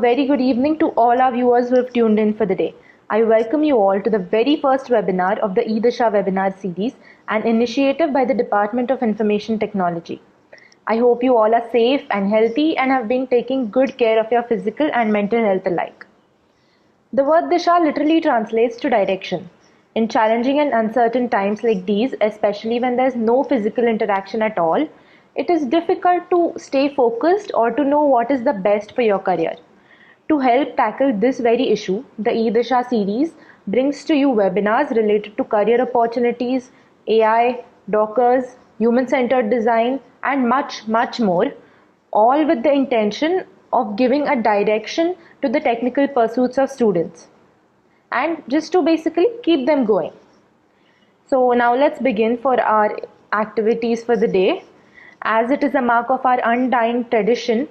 very good evening to all our viewers who have tuned in for the day. I welcome you all to the very first webinar of the e-Disha webinar series, an initiative by the Department of Information Technology. I hope you all are safe and healthy and have been taking good care of your physical and mental health alike. The word Disha literally translates to direction. In challenging and uncertain times like these, especially when there's no physical interaction at all, it is difficult to stay focused or to know what is the best for your career. To help tackle this very issue, the e-Disha series brings to you webinars related to career opportunities, AI, Dockers, human-centered design, and much more, all with the intention of giving a direction to the technical pursuits of students and just to basically keep them going. So now let's begin for our activities for the day. As it is a mark of our undying tradition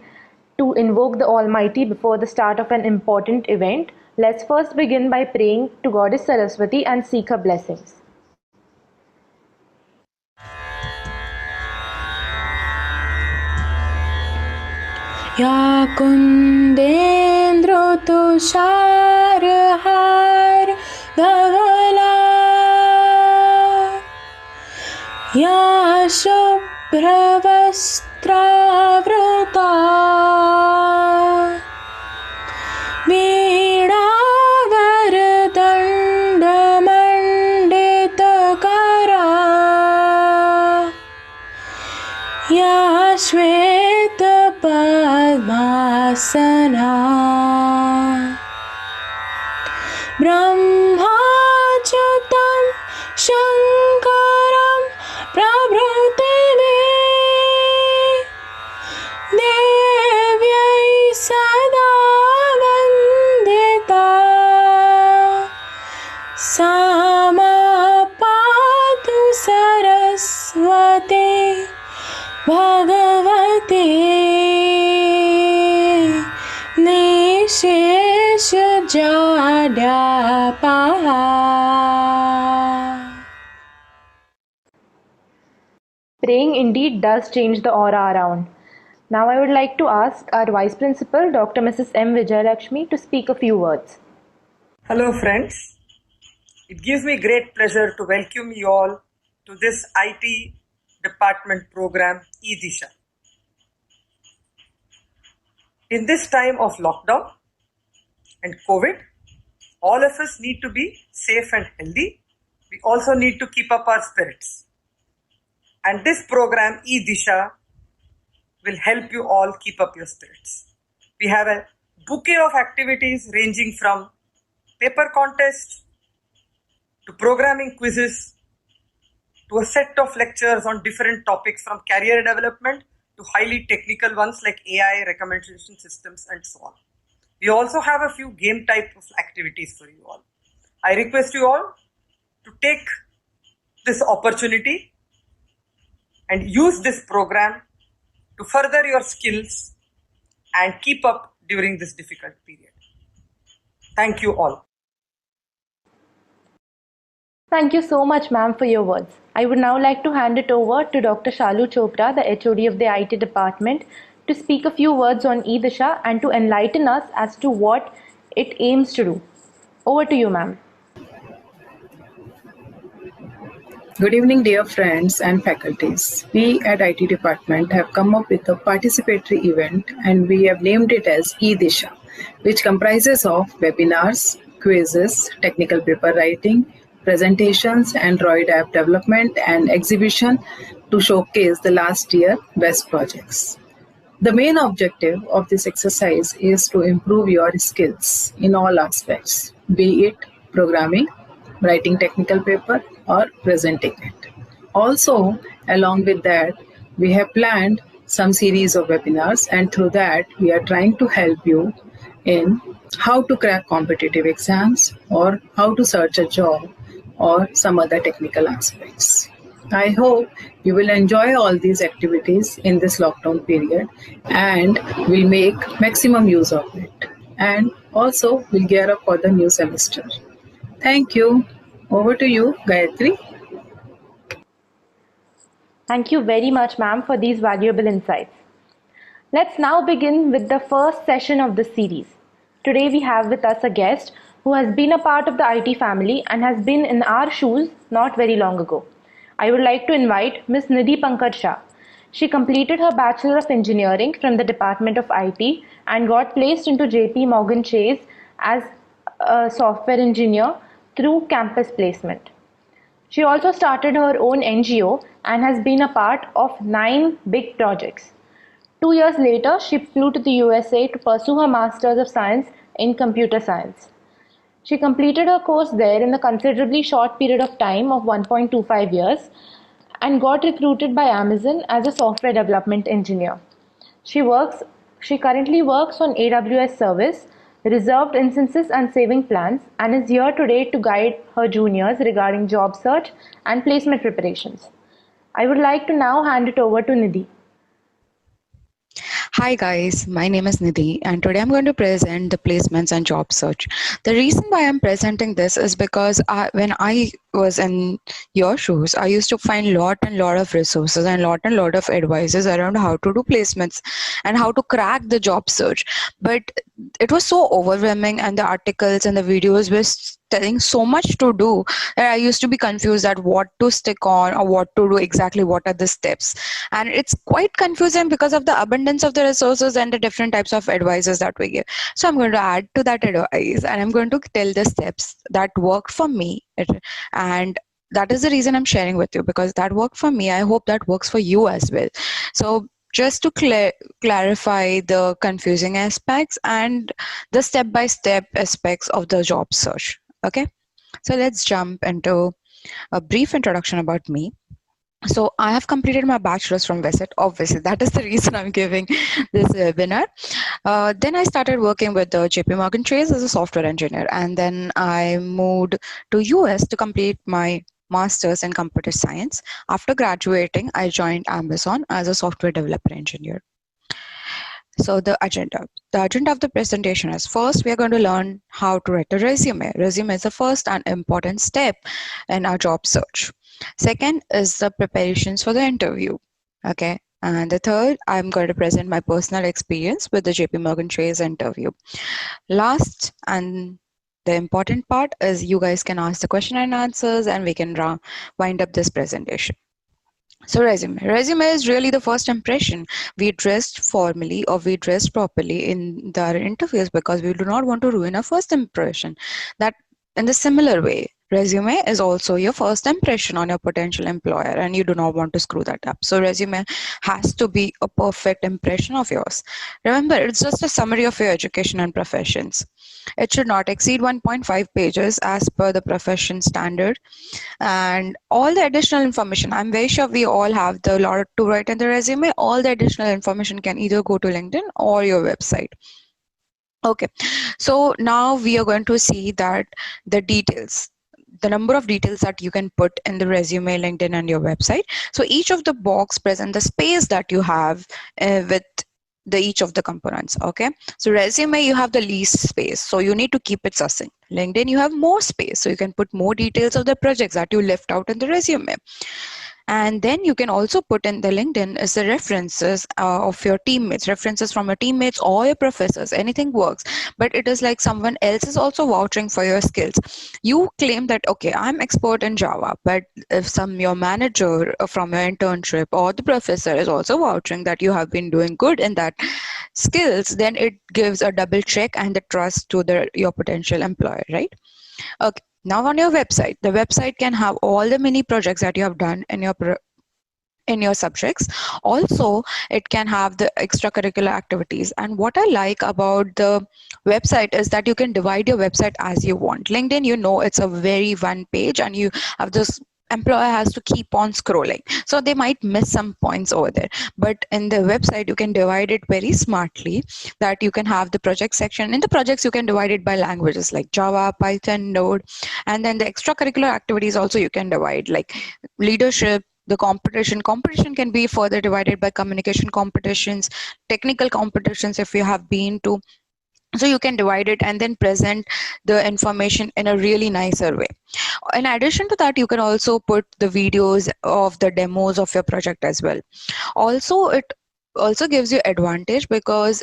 to invoke the Almighty before the start of an important event, let's first begin by praying to Goddess Saraswati and seek her blessings. Ya kundendro tushar har dhavala Ya shubhra vastravrata Veena vardanda manditakara Ya shweta padmasana Brahmachutam Shankaram Prabhutime Devyai Sada Vandita Samapatu Saraswati Bhagavate Nishesha Jadyapaha. Praying indeed does change the aura around. Now I would like to ask our Vice Principal, Dr. Mrs. M. Vijayalakshmi, to speak a few words. Hello friends, it gives me great pleasure to welcome you all to this IT department program e-Disha. In this time of lockdown and COVID, all of us need to be safe and healthy. We also need to keep up our spirits. And this program e-Disha will help you all keep up your spirits. We have a bouquet of activities ranging from paper contest to programming quizzes to a set of lectures on different topics from career development to highly technical ones like AI, recommendation systems and so on. We also have a few game type of activities for you all. I request you all to take this opportunity and use this program to further your skills and keep up during this difficult period. Thank you all. Thank you so much, ma'am, for your words. I would now like to hand it over to Dr. Shalu Chopra, the HOD of the IT department, to speak a few words on e-Disha and to enlighten us as to what it aims to do. Over to you, ma'am. Good evening, dear friends and faculties. We at IT department have come up with a participatory event and we have named it as e-Disha, which comprises of webinars, quizzes, technical paper writing, presentations, Android app development and exhibition to showcase the last year best projects. The main objective of this exercise is to improve your skills in all aspects, be it programming, writing technical paper, or presenting it. Also, along with that, we have planned some series of webinars, and through that, we are trying to help you in how to crack competitive exams or how to search a job or some other technical aspects. I hope you will enjoy all these activities in this lockdown period and will make maximum use of it. And also will gear up for the new semester. Thank you. Over to you, Gayatri. Thank you very much, ma'am, for these valuable insights. Let's now begin with the first session of this series. Today we have with us a guest who has been a part of the IT family and has been in our shoes not very long ago. I would like to invite Ms. Nidhi Pankaj Shah. She completed her Bachelor of Engineering from the Department of IT and got placed into JP Morgan Chase as a software engineer through campus placement. She also started her own NGO and has been a part of 9 big projects. 2 years later, she flew to the USA to pursue her Masters of Science in Computer Science. She completed her course there in a considerably short period of time of 1.25 years and got recruited by Amazon as a software development engineer. She works she currently works on AWS service, reserved instances and saving plans, and is here today to guide her juniors regarding job search and placement preparations. I would like to now hand it over to Nidhi. Hi guys, my name is Nidhi and today I'm going to present the placements and job search. The reason why I'm presenting this is because when I was in your shoes, I used to find lot of resources and lot of advices around how to do placements and how to crack the job search. But it was so overwhelming and the articles and the videos were telling so much to do that I used to be confused at what to stick on or what to do exactly, what are the steps. And it's quite confusing because of the abundance of the resources and the different types of advices that we give. So I'm going to add to that advice and I'm going to tell the steps that worked for me. And that is the reason I'm sharing with you, because that worked for me. I hope that works for you as well. So just to clarify the confusing aspects and the step-by-step aspects of the job search. Okay, so let's jump into a brief introduction about me. So I have completed my bachelor's from Visit. Obviously, that is the reason I'm giving this webinar. Then I started working with the JP Morgan Chase as a software engineer, and then I moved to US to complete my master's in computer science. After graduating, I joined Amazon as a software developer engineer. So the agenda of the presentation is, first we are going to learn how to write a resume. Resume is the first and important step in our job search. Second is the preparations for the interview. Okay. And the third, I'm going to present my personal experience with the JP Morgan Chase interview. Last and the important part is you guys can ask the question and answers and we can wind up this presentation. So resume is really the first impression. We dressed formally or we dressed properly in our interviews because we do not want to ruin our first impression. That in the similar way, resume is also your first impression on your potential employer and you do not want to screw that up. So resume has to be a perfect impression of yours. Remember, it's just a summary of your education and professions. It should not exceed 1.5 pages as per the profession standard. And all the additional information, I'm very sure we all have the lot to write in the resume. All the additional information can either go to LinkedIn or your website. Okay, so now we are going to see that the details, the number of details that you can put in the resume, LinkedIn, and your website. So each of the box present the space that you have with each of the components. Okay, so resume, you have the least space, so you need to keep it succinct. LinkedIn, you have more space, so you can put more details of the projects that you left out in the resume. And then you can also put in the LinkedIn is the references of your teammates, references from your teammates or your professors. Anything works, but it is like someone else is also vouching for your skills. You claim that, okay, I'm expert in Java, but if your manager from your internship or the professor is also vouching that you have been doing good in that skills, then it gives a double check and the trust to your potential employer, right? Okay. Now on your website, the website can have all the mini projects that you have done in your subjects. Also, it can have the extracurricular activities. And what I like about the website is that you can divide your website as you want. LinkedIn, you know, it's a very one page and you have this employer has to keep on scrolling, so they might miss some points over there. But in the website, you can divide it very smartly, that you can have the project section. In the projects, you can divide it by languages like Java, Python, Node, and then the extracurricular activities also you can divide, like leadership, the competition can be further divided by communication competitions, technical competitions if you have been to. So you can divide it and then present the information in a really nicer way. In addition to that, you can also put the videos of the demos of your project as well. Also, it also gives you advantage because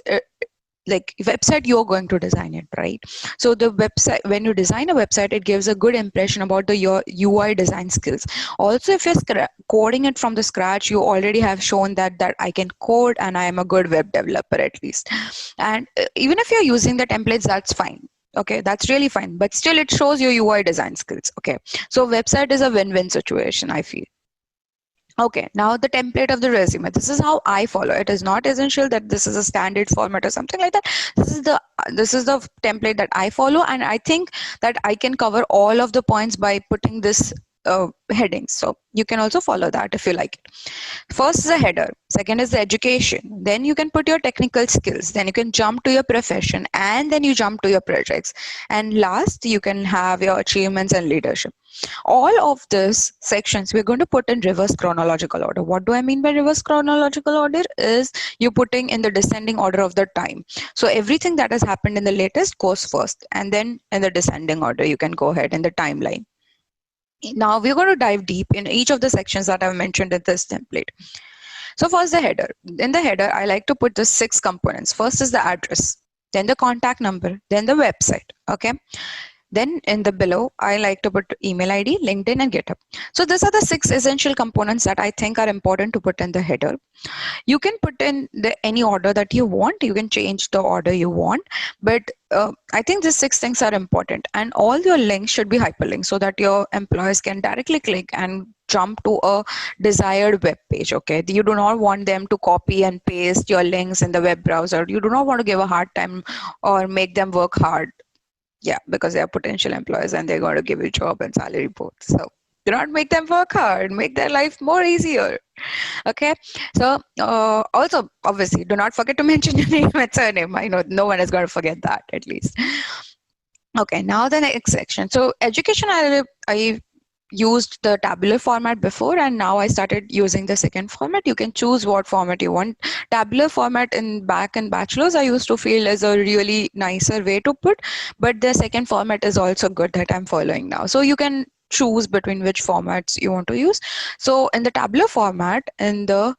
like website you're going to design it, right? So the website, when you design a website, it gives a good impression about your UI design skills. Also, if you're coding it from the scratch, you already have shown that I can code and I am a good web developer at least. And even if you're using the templates, that's fine. Okay, that's really fine, but still it shows your UI design skills. Okay, so website is a win-win situation, I feel. Okay, now the template of the resume. This is how I follow. It is not essential that this is a standard format or something like that. This is the template that I follow, and I think that I can cover all of the points by putting this headings. So you can also follow that if you like it. First is the header. Second is the education. Then you can put your technical skills. Then you can jump to your profession, and then you jump to your projects. And last, you can have your achievements and leadership. All of these sections we're going to put in reverse chronological order. What do I mean by reverse chronological order? Is you putting in the descending order of the time. So everything that has happened in the latest goes first, and then in the descending order you can go ahead in the timeline. Now we're going to dive deep in each of the sections that I've mentioned in this template. So first, the header. In the header, I like to put the 6 components. First is the address, then the contact number, then the website. Okay. Then in the below, I like to put email ID, LinkedIn, and GitHub. So these are the 6 essential components that I think are important to put in the header. You can put in any order that you want. You can change the order you want, but I think these 6 things are important, and all your links should be hyperlinked so that your employees can directly click and jump to a desired web page. Okay, you do not want them to copy and paste your links in the web browser. You do not want to give a hard time or make them work hard. Yeah, because they are potential employees and they're going to give you job and salary both. So do not make them work hard, make their life more easier. Okay, so also obviously do not forget to mention your name and surname. I know no one is going to forget that, at least. Okay, now the next section. So education, I used the tabular format before, and now I started using the second format. You can choose what format you want. Tabular format in bachelor's, I used to feel is a really nicer way to put, but the second format is also good that I'm following now. So you can choose between which formats you want to use. So in the tabular format, in the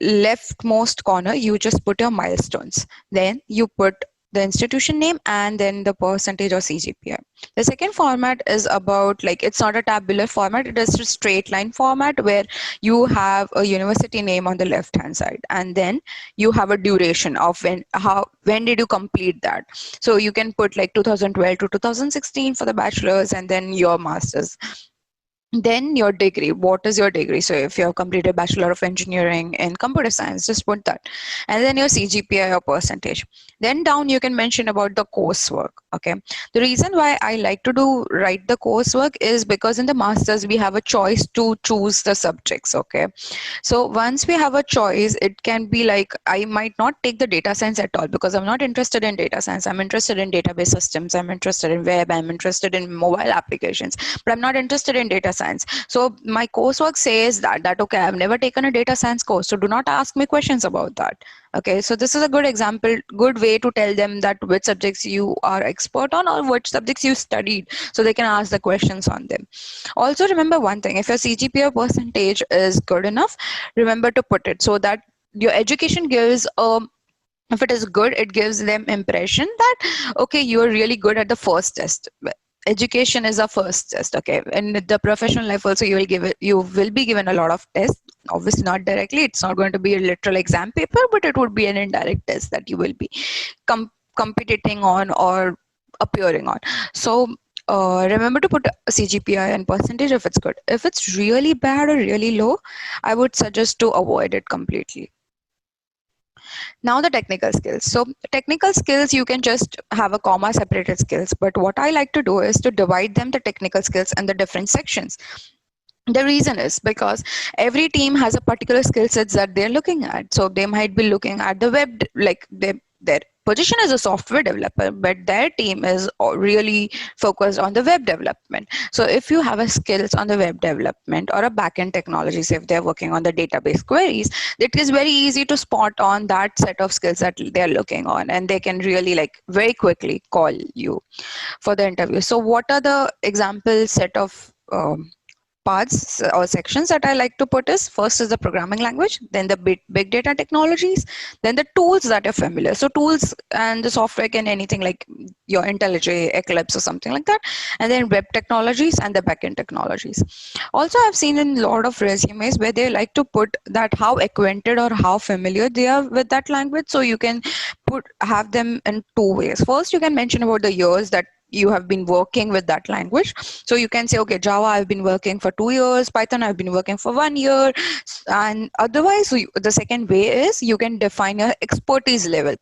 leftmost corner, you just put your milestones. Then you put the institution name and then the percentage or CGPI. The second format is about, like, it's not a tabular format, it is a straight line format where you have a university name on the left hand side, and then you have a duration of when did you complete that. So you can put like 2012 to 2016 for the bachelor's, and then your master's. Then your degree, what is your degree? So if you have completed Bachelor of Engineering in Computer Science, just put that. And then your CGPI or percentage. Then down you can mention about the coursework. Okay. The reason why I like to write the coursework is because in the masters we have a choice to choose the subjects. Okay. So once we have a choice, it can be like, I might not take the data science at all because I'm not interested in data science. I'm interested in database systems. I'm interested in web. I'm interested in mobile applications, but I'm not interested in data science. So my coursework says that okay, I've never taken a data science course, so do not ask me questions about that. Okay, so this is a good example, good way to tell them that which subjects you are expert on or which subjects you studied, so they can ask the questions on them. Also remember one thing, if your CGPA percentage is good enough, remember to put it so that your education gives if it is good, it gives them impression that okay, you are really good at the first test. Education is a first test. Okay, and the professional life also, you will be given a lot of tests. Obviously not directly, it's not going to be a literal exam paper, but it would be an indirect test that you will be competing on or appearing on. So remember to put a CGPI and percentage if it's good. If it's really bad or really low, I would suggest to avoid it completely. Now the technical skills. So technical skills, you can just have a comma separated skills, but what I like to do is to divide them, the technical skills, in the different sections. The reason is because every team has a particular skill sets that they're looking at. So they might be looking at the web, like their position is a software developer, but their team is really focused on the web development. So if you have a skills on the web development or a backend technologies, if they're working on the database queries, it is very easy to spot on that set of skills that they're looking on, and they can really like very quickly call you for the interview. So what are the example set of parts or sections that I like to put is, first is the programming language, then the big data technologies, then the tools that are familiar. So tools and the software can anything like your IntelliJ, Eclipse or something like that, and then web technologies and the backend technologies. Also, I've seen in a lot of resumes where they like to put that how acquainted or how familiar they are with that language. So you can have them in two ways. First, you can mention about the years that you have been working with that language. So you can say, okay, Java, I've been working for 2 years, Python, I've been working for 1 year. And otherwise, the second way is you can define your expertise level.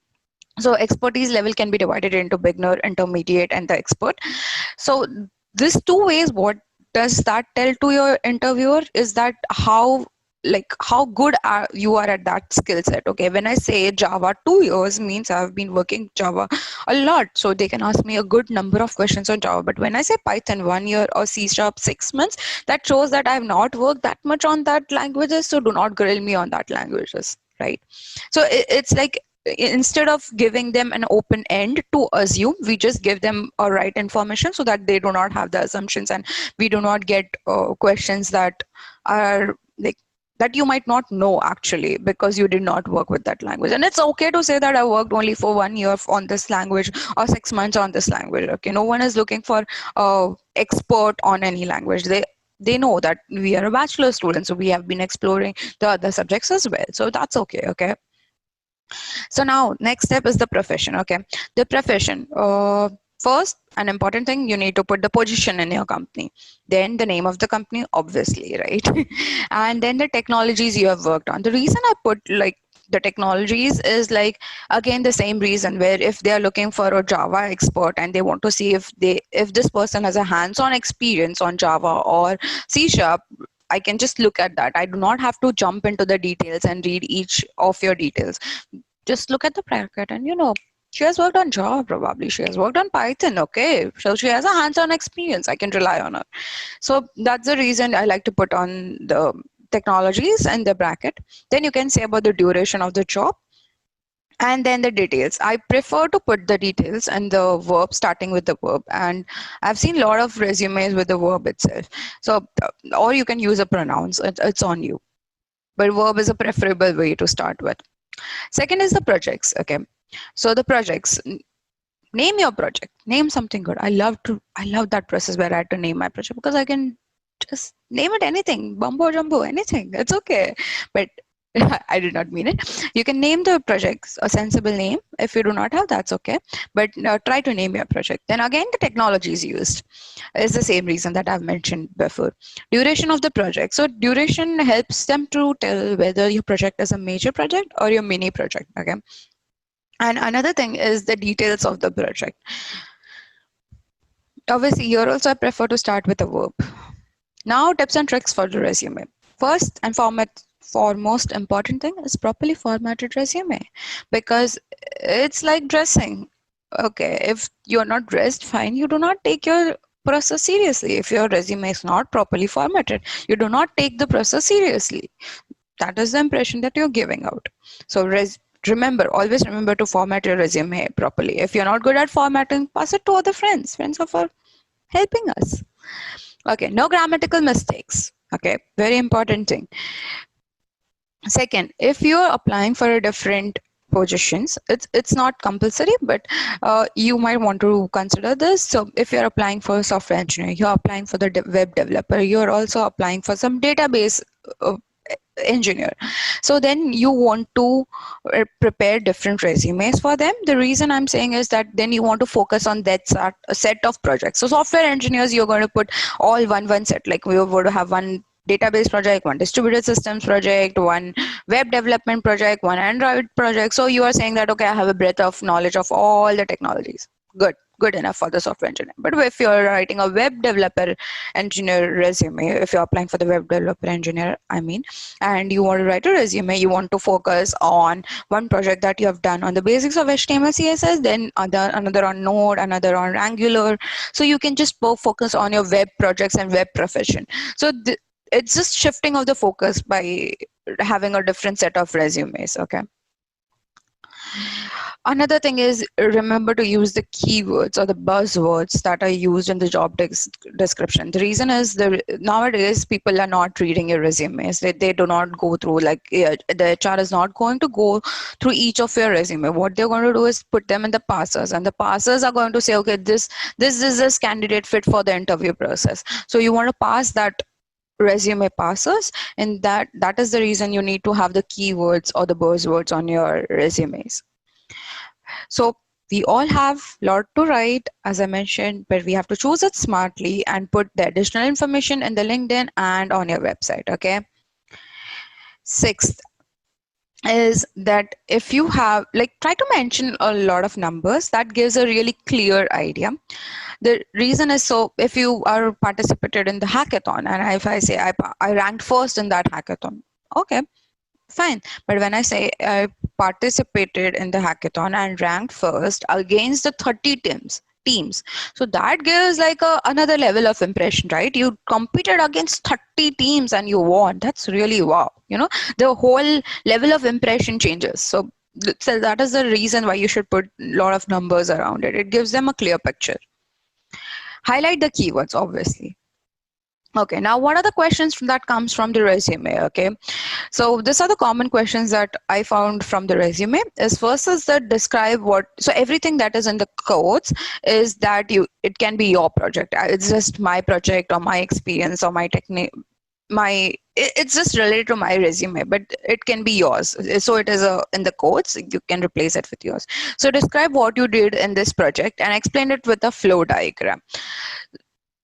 So expertise level can be divided into beginner, intermediate, and the expert. So these two ways, what does that tell to your interviewer is that how good you are at that skill set. Okay, when I say Java 2 years means I've been working Java a lot, so they can ask me a good number of questions on Java. But when I say Python 1 year or C# 6 months, that shows that I have not worked that much on that languages, so do not grill me on that languages, right? So it's like, instead of giving them an open end to assume, we just give them a right information so that they do not have the assumptions, and we do not get questions that are like that you might not know actually because you did not work with that language. And it's okay to say that I worked only for 1 year on this language or 6 months on this language. Okay, no one is looking for expert on any language. They know that we are a bachelor student, so we have been exploring the other subjects as well, so that's okay. Okay, so now next step is the profession. Okay, the profession. First, an important thing, you need to put the position in your company, then the name of the company, obviously, right? And then the technologies you have worked on. The reason I put like the technologies is like, again, the same reason, where if they are looking for a Java expert and they want to see if this person has a hands-on experience on Java or C#, I can just look at that. I do not have to jump into the details and read each of your details. Just look at the bracket and she has worked on Java, probably. She has worked on Python, okay. So she has a hands-on experience. I can rely on her. So that's the reason I like to put on the technologies and the bracket. Then you can say about the duration of the job. And then the details. I prefer to put the details and the verb, starting with the verb. And I've seen a lot of resumes with the verb itself. So, or you can use a pronouns. It's on you. But verb is a preferable way to start with. Second is the projects. Okay. So the projects. Name your project. Name something good. I love that process where I had to name my project, because I can just name it anything. Bumbo jumbo, anything. It's okay. But I did not mean it. You can name the projects a sensible name. If you do not have, that's okay. But try to name your project. Then again, the technologies used is the same reason that I've mentioned before. Duration of the project. So duration helps them to tell whether your project is a major project or your mini project. Okay. And another thing is the details of the project. Obviously, here also I prefer to start with a verb. Now, tips and tricks for the resume. First and foremost important thing is properly formatted resume, because it's like dressing. Okay, if you're not dressed fine, you do not take your process seriously. If your resume is not properly formatted, you do not take the process seriously. That is the impression that you're giving out. So always remember to format your resume properly. If you're not good at formatting, pass it to other friends. Friends are for helping us. Okay, no grammatical mistakes. Okay, very important thing. Second, if you're applying for a different positions, it's not compulsory, but you might want to consider this. So if you're applying for a software engineer, you're applying for the web developer, you're also applying for some database engineer. So then you want to prepare different resumes for them. The reason I'm saying is that then you want to focus on that set of projects. So software engineers, you're going to put all one set, like we would have one database project, one distributed systems project, one web development project, one Android project. So you are saying that, okay, I have a breadth of knowledge of all the technologies. Good enough for the software engineer. But if you're writing a web developer engineer resume, if you're applying for the web developer engineer, and you want to write a resume, you want to focus on one project that you have done on the basics of HTML, CSS, then another on Node, another on Angular. So you can just focus on your web projects and web profession. So it's just shifting of the focus by having a different set of resumes. Okay. Another thing is remember to use the keywords or the buzzwords that are used in the job description. The reason is nowadays people are not reading your resumes. They do not go through, like, the HR is not going to go through each of your resume. What they're going to do is put them in the parsers, and the parsers are going to say, okay, this is this candidate fit for the interview process. So you want to pass that resume parsers, and that is the reason you need to have the keywords or the buzzwords on your resumes. So we all have a lot to write, as I mentioned, but we have to choose it smartly and put the additional information in the LinkedIn and on your website. Okay. Sixth is that if you have, like, try to mention a lot of numbers. That gives a really clear idea. The reason is, so if you are participated in the hackathon, and if I say I ranked first in that hackathon, okay, fine. But when I say I participated in the hackathon and ranked first against the 30 teams, so that gives like another level of impression, right? You competed against 30 teams and you won. That's really wow. The whole level of impression changes. So that is the reason why you should put a lot of numbers around it. It gives them a clear picture. Highlight the keywords, obviously. Okay, now what are the questions that comes from the resume? Okay, so these are the common questions that I found from the resume. First is that describe what, so everything that is in the quotes is that it can be your project. It's just my project or my experience or my technique. It's just related to my resume, but it can be yours. So it is in the quotes, you can replace it with yours. So describe what you did in this project and explain it with a flow diagram.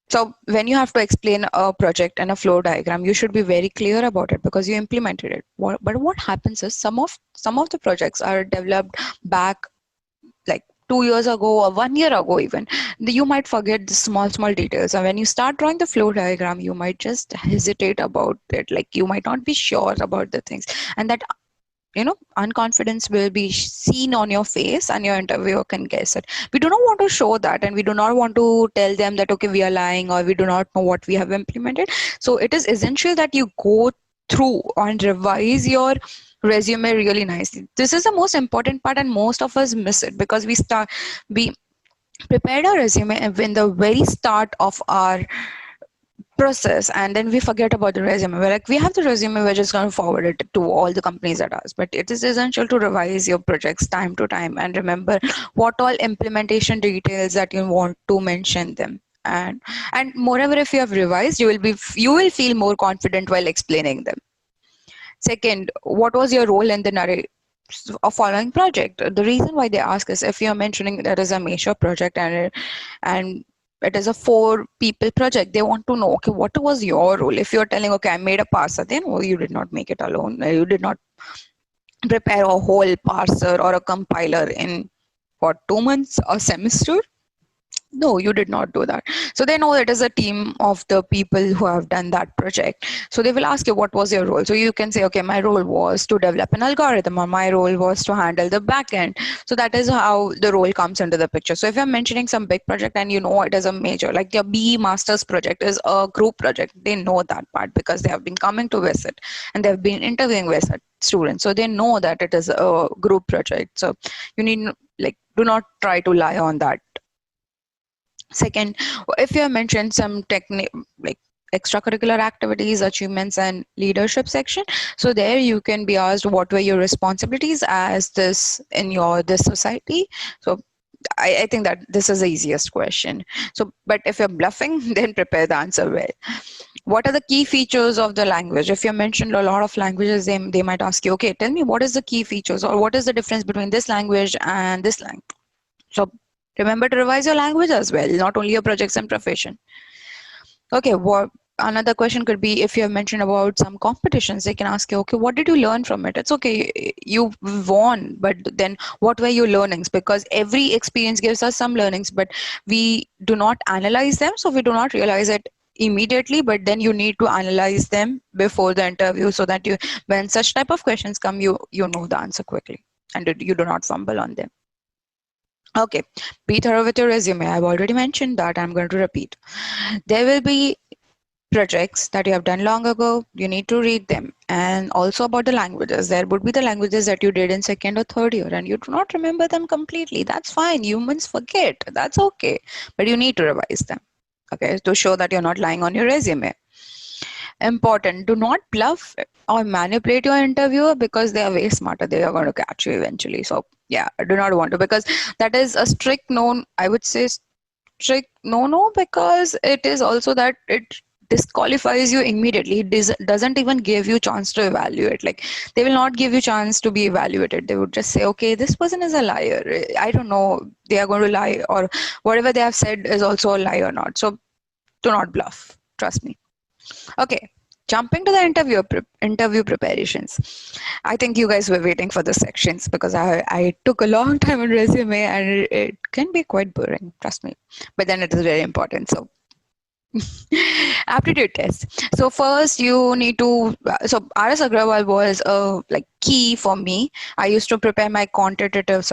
So when you have to explain a project and a flow diagram, you should be very clear about it because you implemented it. But what happens is some of the projects are developed back like 2 years ago or 1 year ago even. You might forget the small details, and when you start drawing the flow diagram, you might just hesitate about it. Like, you might not be sure about the things, and that unconfidence will be seen on your face, and your interviewer can guess it. We do not want to show that, and we do not want to tell them that, okay, we are lying or we do not know what we have implemented. So it is essential that you go through and revise your resume really nicely. This is the most important part, and most of us miss it because we prepared our resume in the very start of our process, and then we forget about the resume. We're like, we have the resume, we're just going to forward it to all the companies that ask. But it is essential to revise your projects time to time and remember what all implementation details that you want to mention them. And moreover, if you have revised, you will feel more confident while explaining them. Second, what was your role in the narrative of following project? The reason why they ask is, if you're mentioning that is a major project and it is a 4 people project, they want to know, okay, what was your role? If you're telling, okay, I made a parser, then you did not make it alone. You did not prepare a whole parser or a compiler in 2 months, a semester. No, you did not do that. So they know it is a team of the people who have done that project. So they will ask you, what was your role? So you can say, okay, my role was to develop an algorithm, or my role was to handle the backend. So that is how the role comes into the picture. So if you're mentioning some big project and you know it is a major, like your BE master's project is a group project, they know that part because they have been coming to visit and they've been interviewing visit students. So they know that it is a group project. So you need, like, do not try to lie on that. Second, if you have mentioned some like extracurricular activities, achievements, and leadership section, so there you can be asked, what were your responsibilities as this in this society? So I think that this is the easiest question. So, but if you're bluffing, then prepare the answer well. What are the key features of the language? If you mentioned a lot of languages, they might ask you, okay, tell me what is the key features, or what is the difference between this language and this language? So remember to revise your language as well, not only your projects and profession. Okay, another question could be, if you have mentioned about some competitions, they can ask you, okay, what did you learn from it? It's okay, you won, but then what were your learnings? Because every experience gives us some learnings, but we do not analyze them, so we do not realize it immediately, but then you need to analyze them before the interview so that when such type of questions come, you know the answer quickly and you do not fumble on them. Okay, be thorough with your resume. I've already mentioned that. I'm going to repeat. There will be projects that you have done long ago. You need to read them. And also about the languages. There would be the languages that you did in second or third year and you do not remember them completely. That's fine. Humans forget. That's okay. But you need to revise them. Okay, to show that you're not lying on your resume. Important. Do not bluff or manipulate your interviewer because they are way smarter. They are going to catch you eventually. So yeah, I do not want to, because that is a strict no. I would say strict no, because it is also that it disqualifies you immediately. It doesn't even give you chance to evaluate. Like, they will not give you chance to be evaluated. They would just say, okay, this person is a liar. I don't know, they are going to lie, or whatever they have said is also a lie or not. So do not bluff. Trust me. Okay, jumping to the interview preparations. I think you guys were waiting for the sections because I took a long time on resume and it can be quite boring, trust me. But then it is very important. So aptitude test. So first you need to, so RS Agrawal was like key for me. I used to prepare my quantitative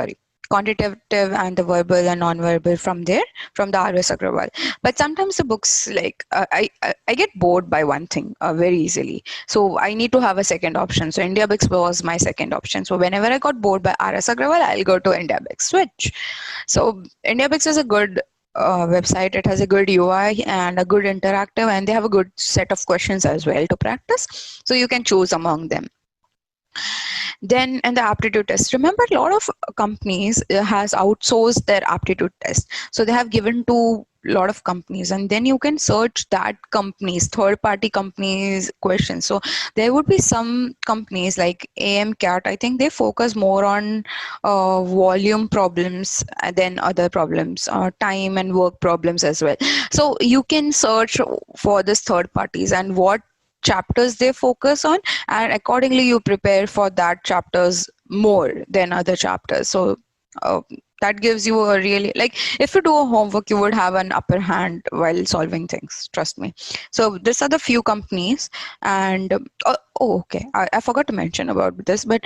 and the verbal and non-verbal from there, from the RS Agrawal. But sometimes the books, like I get bored by one thing very easily. So I need to have a second option. So India Books was my second option. So whenever I got bored by RS Agrawal, I'll go to India Books, switch. So India Books is a good website. It has a good UI and a good interactive, and they have a good set of questions as well to practice. So you can choose among them. Then, and the aptitude test. Remember, a lot of companies has outsourced their aptitude test. So they have given to a lot of companies, and then you can search that companies, third-party companies questions. So there would be some companies like AMCAT. I think they focus more on volume problems than other problems, time and work problems as well. So you can search for this third parties and what chapters they focus on, and accordingly you prepare for that chapters more than other chapters. So that gives you a really, like, if you do a homework, you would have an upper hand while solving things, trust me. So these are the few companies. And okay, I forgot to mention about this, but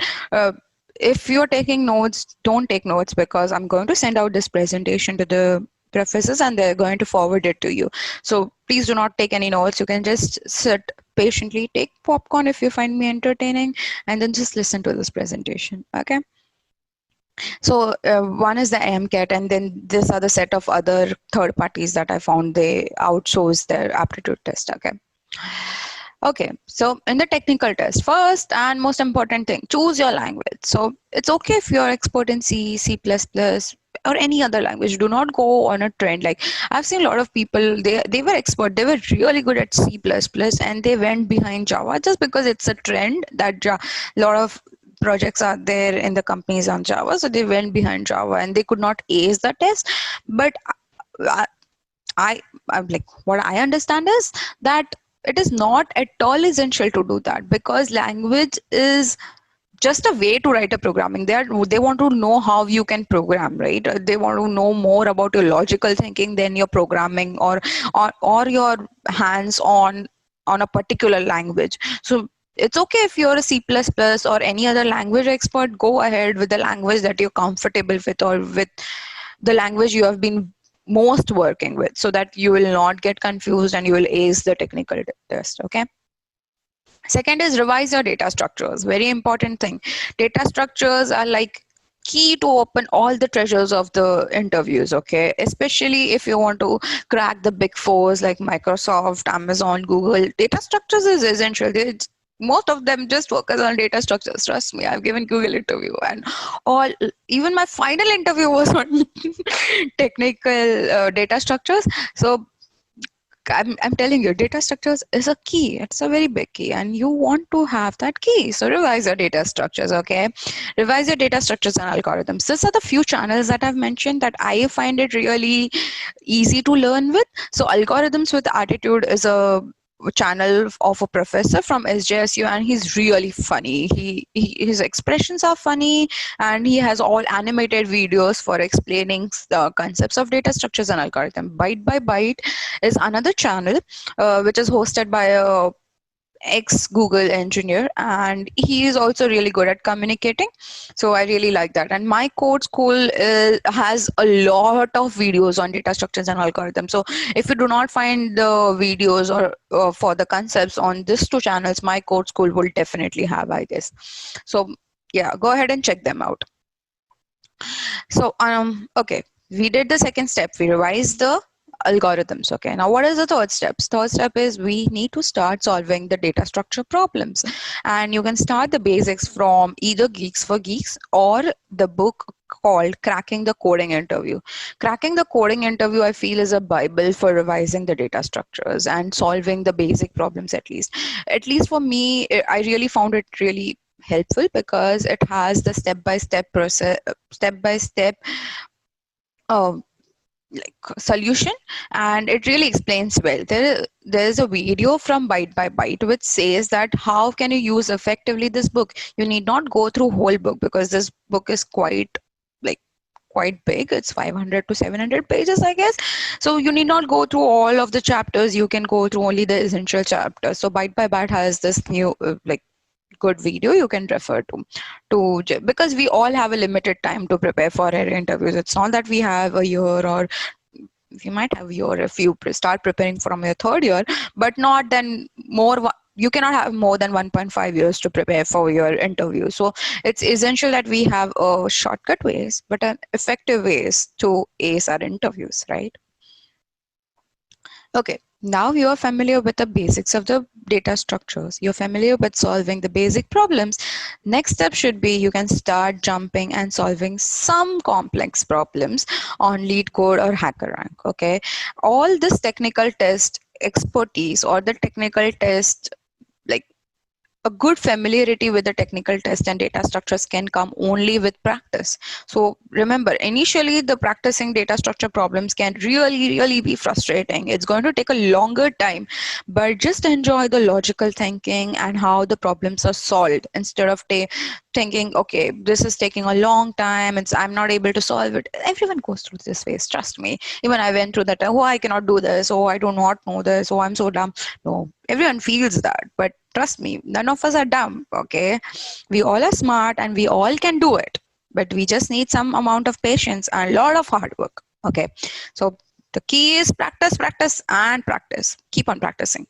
if you're taking notes, don't take notes, because I'm going to send out this presentation to the professors and they're going to forward it to you. So please do not take any notes. You can just sit patiently, take popcorn if you find me entertaining, and then just listen to this presentation. Okay. So one is the AMCAT, and then this other set of other third parties that I found, they outsource their aptitude test. Okay. Okay, so in the technical test, first and most important thing, choose your language. So it's okay if you're expert in C, C++, or any other language. Do not go on a trend. Like, I've seen a lot of people, they were expert, they were really good at C++, and they went behind Java just because it's a trend that a lot of projects are there in the companies on Java. So they went behind Java and they could not ace the test. But I'm like, what I understand is that it is not at all essential to do that, because language is just a way to write a programming. They want to know how you can program, right? They want to know more about your logical thinking than your programming or your hands on a particular language. So it's okay if you're a C++ or any other language expert. Go ahead with the language that you're comfortable with, or with the language you have been most working with, so that you will not get confused and you will ace the technical test. Okay. Second is revise your data structures. Very important thing. Data structures are like key to open all the treasures of the interviews. Okay, especially if you want to crack the big fours like Microsoft, Amazon, Google. Data structures is essential. Most of them just focus on data structures. Trust me, I've given Google interview, and all, even my final interview was on technical data structures. So I'm telling you, data structures is a key. It's a very big key, and you want to have that key. So revise your data structures, okay? Revise your data structures and algorithms. These are the few channels that I've mentioned that I find it really easy to learn with. So Algorithms with Attitude is a channel of a professor from SJSU, and he's really funny. His expressions are funny, and he has all animated videos for explaining the concepts of data structures and algorithm. Byte by Byte is another channel which is hosted by a ex Google engineer, and he is also really good at communicating. So I really like that. And my code school has a lot of videos on data structures and algorithms. So if you do not find the videos or for the concepts on these two channels, my code school will definitely have, I guess. So yeah, go ahead and check them out. So okay, we did the second step. We revised the algorithms. Okay, now what is the third step? Third step is we need to start solving the data structure problems, and you can start the basics from either Geeks for Geeks or the book called Cracking the Coding Interview. Cracking the Coding Interview, I feel, is a bible for revising the data structures and solving the basic problems. At least for me, I really found it really helpful because it has the step-by-step process, step-by-step like solution, and it really explains well. There is a video from Byte by Byte which says that how can you use effectively this book. You need not go through whole book because this book is quite big. It's 500 to 700 pages, I guess. So you need not go through all of the chapters. You can go through only the essential chapters. So Byte by Byte has this new good video you can refer to because we all have a limited time to prepare for our interviews. It's not that we have a year, or you might have a year if you start preparing from your third year, but not then more. You cannot have more than 1.5 years to prepare for your interview. So it's essential that we have a shortcut ways but an effective ways to ace our interviews, right? Okay, now you are familiar with the basics of the data structures. You're familiar with solving the basic problems. Next step should be you can start jumping and solving some complex problems on lead code or HackerRank. Okay, all this technical test expertise or the technical test, like a good familiarity with the technical test and data structures, can come only with practice. So remember, initially the practicing data structure problems can really be frustrating. It's going to take a longer time, but just enjoy the logical thinking and how the problems are solved instead of thinking, okay, this is taking a long time, I'm not able to solve it. Everyone goes through this phase, trust me. Even I went through that. Oh, I cannot do this. Oh, I do not know this. Oh, I'm so dumb. No, everyone feels that, but trust me, none of us are dumb. Okay, we all are smart and we all can do it, but we just need some amount of patience and a lot of hard work. Okay, so the key is practice and practice. Keep on practicing.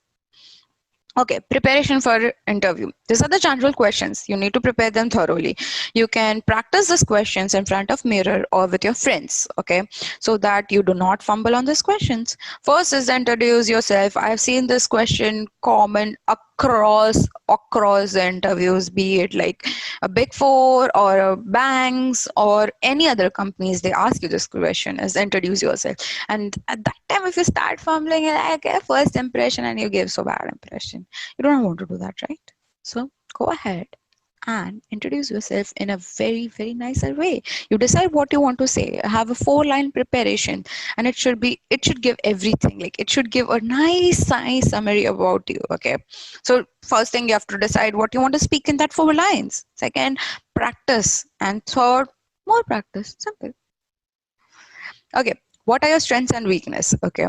Okay, preparation for interview. These are the general questions. You need to prepare them thoroughly. You can practice these questions in front of mirror or with your friends, okay, so that you do not fumble on these questions. First is introduce yourself. I've seen this question common across the interviews, be it like a big four or a banks or any other companies. They ask you this question is introduce yourself, and at that time if you start fumbling, you're like, okay, first impression, and you give so bad impression. You don't want to do that, right? So go ahead and introduce yourself in a very nicer way. You decide what you want to say. Have a 4-line preparation, and it should give everything. Like it should give a nice summary about you. Okay, so first thing, you have to decide what you want to speak in that 4 lines. Second, practice, and third, more practice. Simple. Okay, what are your strengths and weakness? Okay,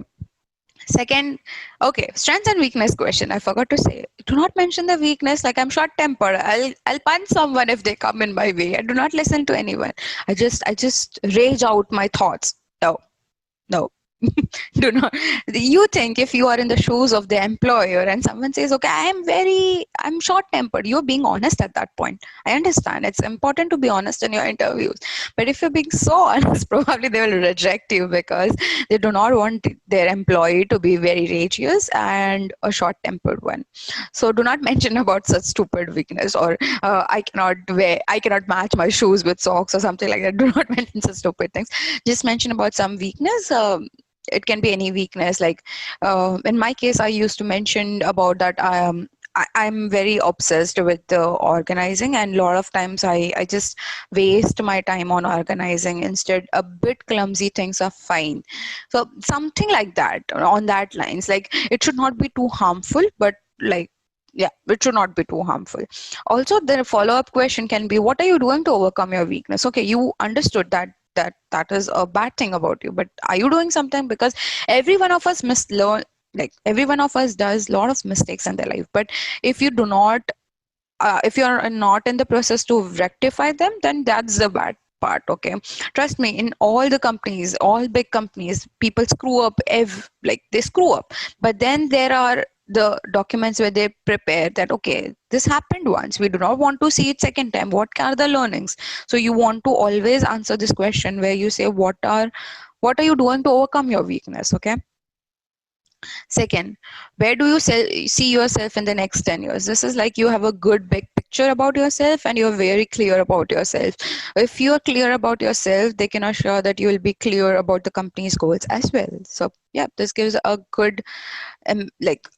second, okay, strengths and weakness question. I forgot to say, do not mention the weakness. Like I'm short tempered. I'll punch someone if they come in my way. I do not listen to anyone. I just rage out my thoughts. No. Do not. You think if you are in the shoes of the employer and someone says, okay, I'm short tempered, you're being honest at that point. I understand it's important to be honest in your interviews, but if you're being so honest, probably they will reject you because they do not want their employee to be very rageous and a short tempered one. So do not mention about such stupid weakness, or I cannot match my shoes with socks or something like that. Do not mention such stupid things. Just mention about some weakness. It can be any weakness. Like in my case, I used to mention about that I'm very obsessed with organizing, and a lot of times I just waste my time on organizing. Instead, a bit clumsy things are fine. So something like that, on that lines. Like it should not be too harmful, but like, yeah, it should not be too harmful. Also, the follow-up question can be, what are you doing to overcome your weakness? Okay, you understood that is a bad thing about you, but are you doing something? Because every one of us like every one of us does a lot of mistakes in their life, but if you do not if you're not in the process to rectify them, then that's the bad part. Okay, trust me, in all the companies, all big companies, people screw up like they screw up, but then there are the documents where they prepare that, okay, this happened once, we do not want to see it second time, what are the learnings? So you want to always answer this question where you say what are you doing to overcome your weakness. Okay, second, where do you see yourself in the next 10 years? This is like you have a good big picture about yourself and you're very clear about yourself. If you're clear about yourself, they can assure that you will be clear about the company's goals as well. So yeah, this gives a good like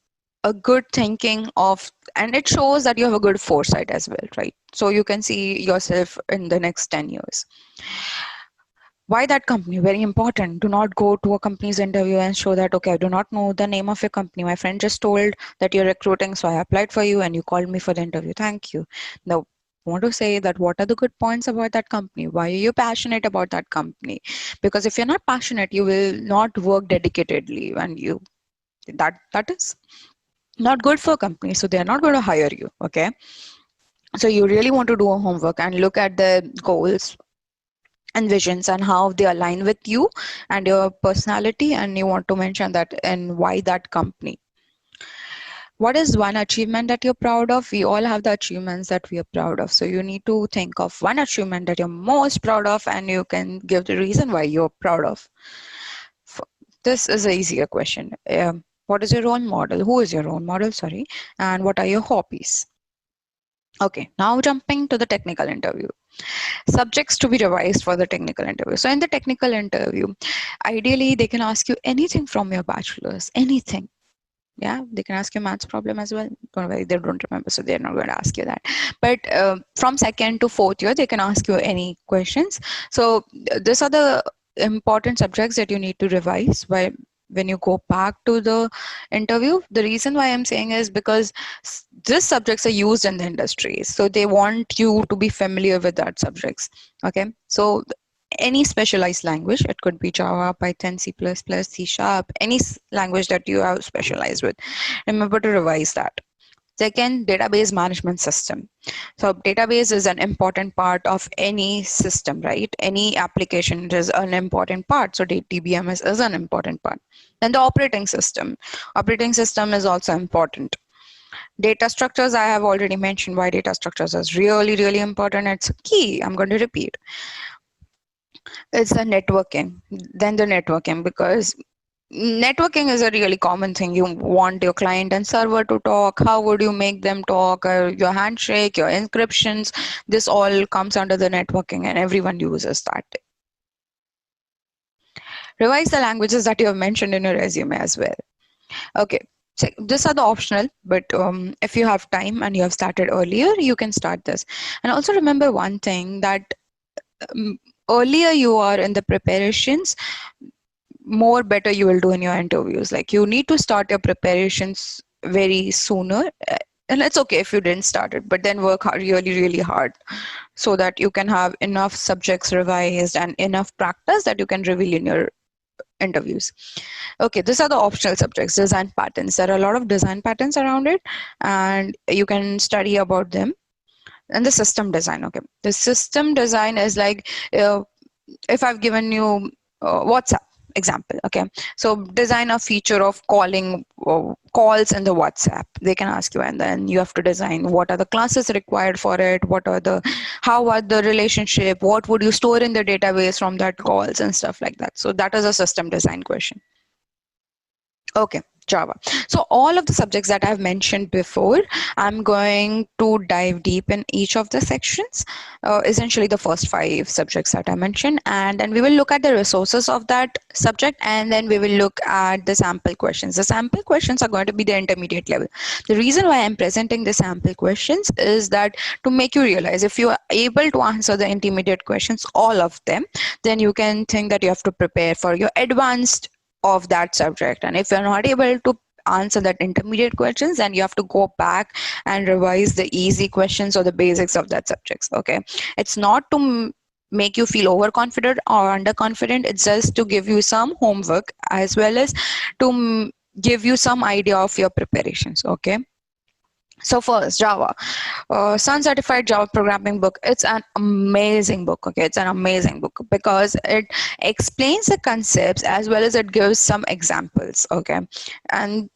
a good thinking of, and it shows that you have a good foresight as well, right? So you can see yourself in the next 10 years. Why that company? Very important. Do not go to a company's interview and show that, okay, I do not know the name of your company. My friend just told that you're recruiting, so I applied for you and you called me for the interview. Thank you. Now, I want to say that what are the good points about that company? Why are you passionate about that company? Because if you're not passionate, you will not work dedicatedly, and that is not good for companies. So they're not going to hire you. Okay. So you really want to do a homework and look at the goals and visions and how they align with you and your personality, and you want to mention that and why that company. What is one achievement that you're proud of? We all have the achievements that we are proud of, so you need to think of one achievement that you're most proud of and you can give the reason why you're proud of. This is an easier question. What is your role model? Who is your role model? Sorry. And what are your hobbies? Okay, now jumping to the technical interview. Subjects to be revised for the technical interview. So in the technical interview, ideally they can ask you anything from your bachelor's, anything. Yeah, they can ask you maths problem as well. Don't worry, they don't remember, so they're not going to ask you that. But from second to fourth year, they can ask you any questions. So these are the important subjects that you need to revise when you go back to the interview. The reason why I'm saying is because these subjects are used in the industry, so they want you to be familiar with that subjects. Okay, so any specialized language, it could be Java, Python, C++, C Sharp, any language that you are specialized with, remember to revise that. Second, database management system. So database is an important part of any system, right? Any application is an important part. So DBMS is an important part. Then the operating system. Operating system is also important. Data structures, I have already mentioned why data structures is really, really important. It's key. I'm going to repeat. It's the networking. Then the networking, because networking is a really common thing. You want your client and server to talk. How would you make them talk? Your handshake, your encryptions, this all comes under the networking, and everyone uses that. Revise the languages that you have mentioned in your resume as well. Okay, so these are the optional, but if you have time and you have started earlier, you can start this. And also remember one thing, that earlier you are in the preparations, more better you will do in your interviews. Like you need to start your preparations very sooner, and it's okay if you didn't start it, but then work hard, really, really hard, so that you can have enough subjects revised and enough practice that you can reveal in your interviews. Okay, these are the optional subjects. Design patterns, there are a lot of design patterns around it, and you can study about them. And the system design. Okay, the system design is like, if I've given you WhatsApp example, okay, so design a feature of calling calls in the WhatsApp, they can ask you, and then you have to design what are the classes required for it, how are the relationship, what would you store in the database from that calls and stuff like that. So that is a system design question. Okay, Java. So all of the subjects that I've mentioned before, I'm going to dive deep in each of the sections, essentially the first 5 subjects that I mentioned, and then we will look at the resources of that subject, and then we will look at the sample questions. The sample questions are going to be the intermediate level. The reason why I'm presenting the sample questions is that to make you realize, if you are able to answer the intermediate questions, all of them, then you can think that you have to prepare for your advanced of that subject. And if you're not able to answer that intermediate questions, then you have to go back and revise the easy questions or the basics of that subjects. Okay, it's not to make you feel overconfident or underconfident, it's just to give you some homework, as well as to give you some idea of your preparations. Okay. So first, Java, Sun Certified Java Programming book. It's an amazing book. Okay, it's an amazing book because it explains the concepts as well as it gives some examples. Okay, and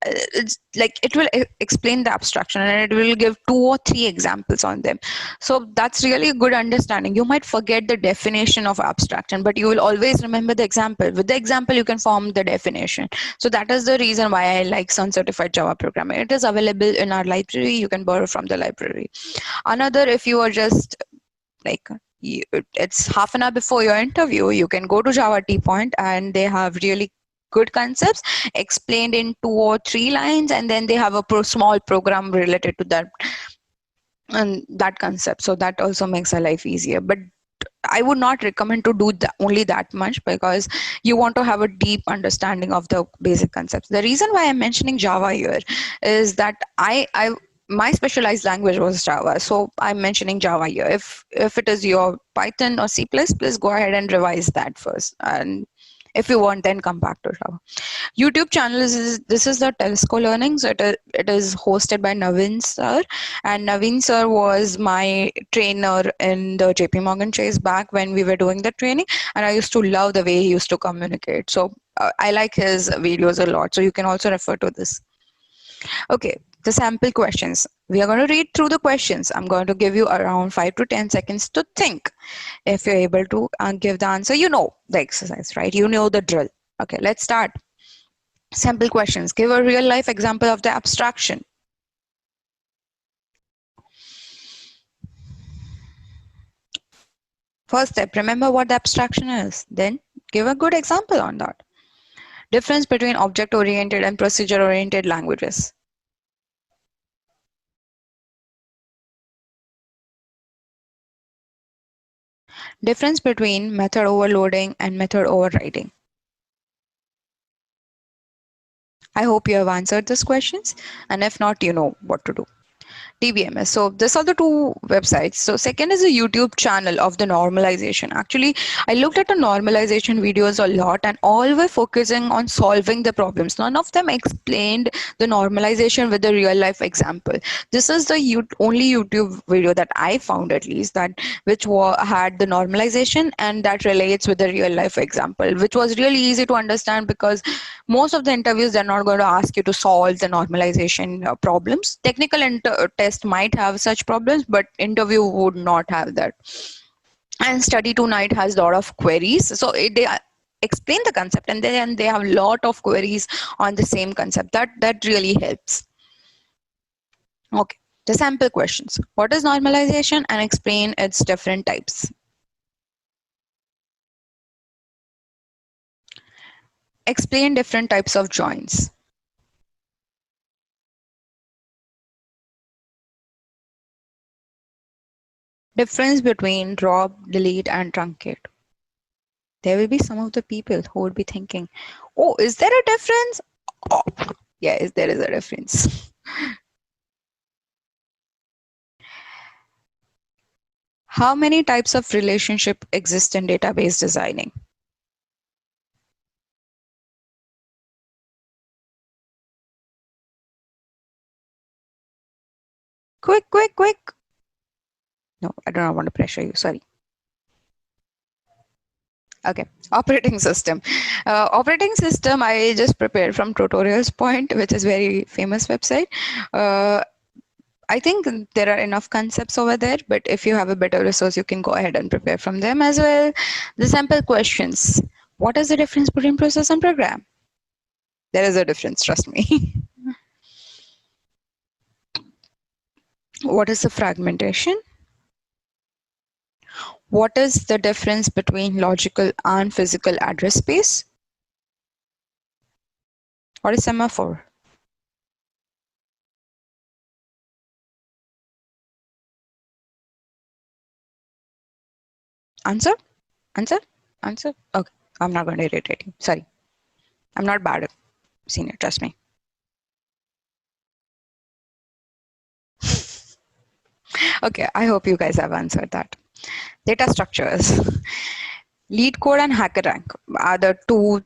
it's like it will explain the abstraction and it will give 2 or 3 examples on them. So that's really a good understanding. You might forget the definition of abstraction, but you will always remember the example. With the example you can form the definition. So that is the reason why I like Sun Certified Java Programming. It is available in our library. You can borrow from the library. Another, if you are just like it's half an hour before your interview, you can go to Java T Point and they have really good concepts explained in 2 or 3 lines, and then they have a small program related to that and that concept. So that also makes our life easier. But I would not recommend to do only that much because you want to have a deep understanding of the basic concepts. The reason why I'm mentioning Java here is that I my specialized language was Java, so I'm mentioning Java here. If it is your Python or C++, go ahead and revise that first, and if you want, then come back to Java. YouTube channel is this is the Telesco Learnings. It is hosted by Naveen sir, and Naveen sir was my trainer in the JP Morgan Chase back when we were doing the training, and I used to love the way he used to communicate. So I like his videos a lot. So you can also refer to this. Okay, the sample questions. We are going to read through the questions. I'm going to give you around 5 to 10 seconds to think. If you're able to give the answer, you know the exercise, right? You know the drill. Okay, let's start. Sample questions. Give a real life example of the abstraction. First step, remember what the abstraction is. Then give a good example on that. Difference between object-oriented and procedure-oriented languages. Difference between method overloading and method overriding. I hope you have answered these questions, and if not, you know what to do. TBMS. So these are the 2 websites. So second is a YouTube channel of the normalization. Actually, I looked at the normalization videos a lot and all were focusing on solving the problems. None of them explained the normalization with a real life example. This is the only YouTube video that I found, at least, that which had the normalization and that relates with the real life example, which was really easy to understand because most of the interviews, they're not going to ask you to solve the normalization problems. Technical test might have such problems, but interview would not have that. And study tonight has a lot of queries, so they explain the concept and then they have a lot of queries on the same concept. That really helps. Okay, the sample questions. What is normalization, and explain its different types. Explain different types of joins. Difference between drop, delete, and truncate. There will be some of the people who would be thinking, oh, is there a difference? Oh, yes, there is a difference. How many types of relationship exist in database designing? Quick, quick, quick. No, I don't want to pressure you. Sorry. Okay, operating system. Operating system, I just prepared from Tutorials Point, which is very famous website. I think there are enough concepts over there, but if you have a better resource, you can go ahead and prepare from them as well. The sample questions. What is the difference between process and program? There is a difference, trust me. What is the fragmentation? What is the difference between logical and physical address space? What is semaphore? Answer? Answer? Answer? Okay, I'm not going to irritate you. Sorry. I'm not bad at senior, trust me. Okay, I hope you guys have answered that. Data structures. Lead code and hacker rank are the 2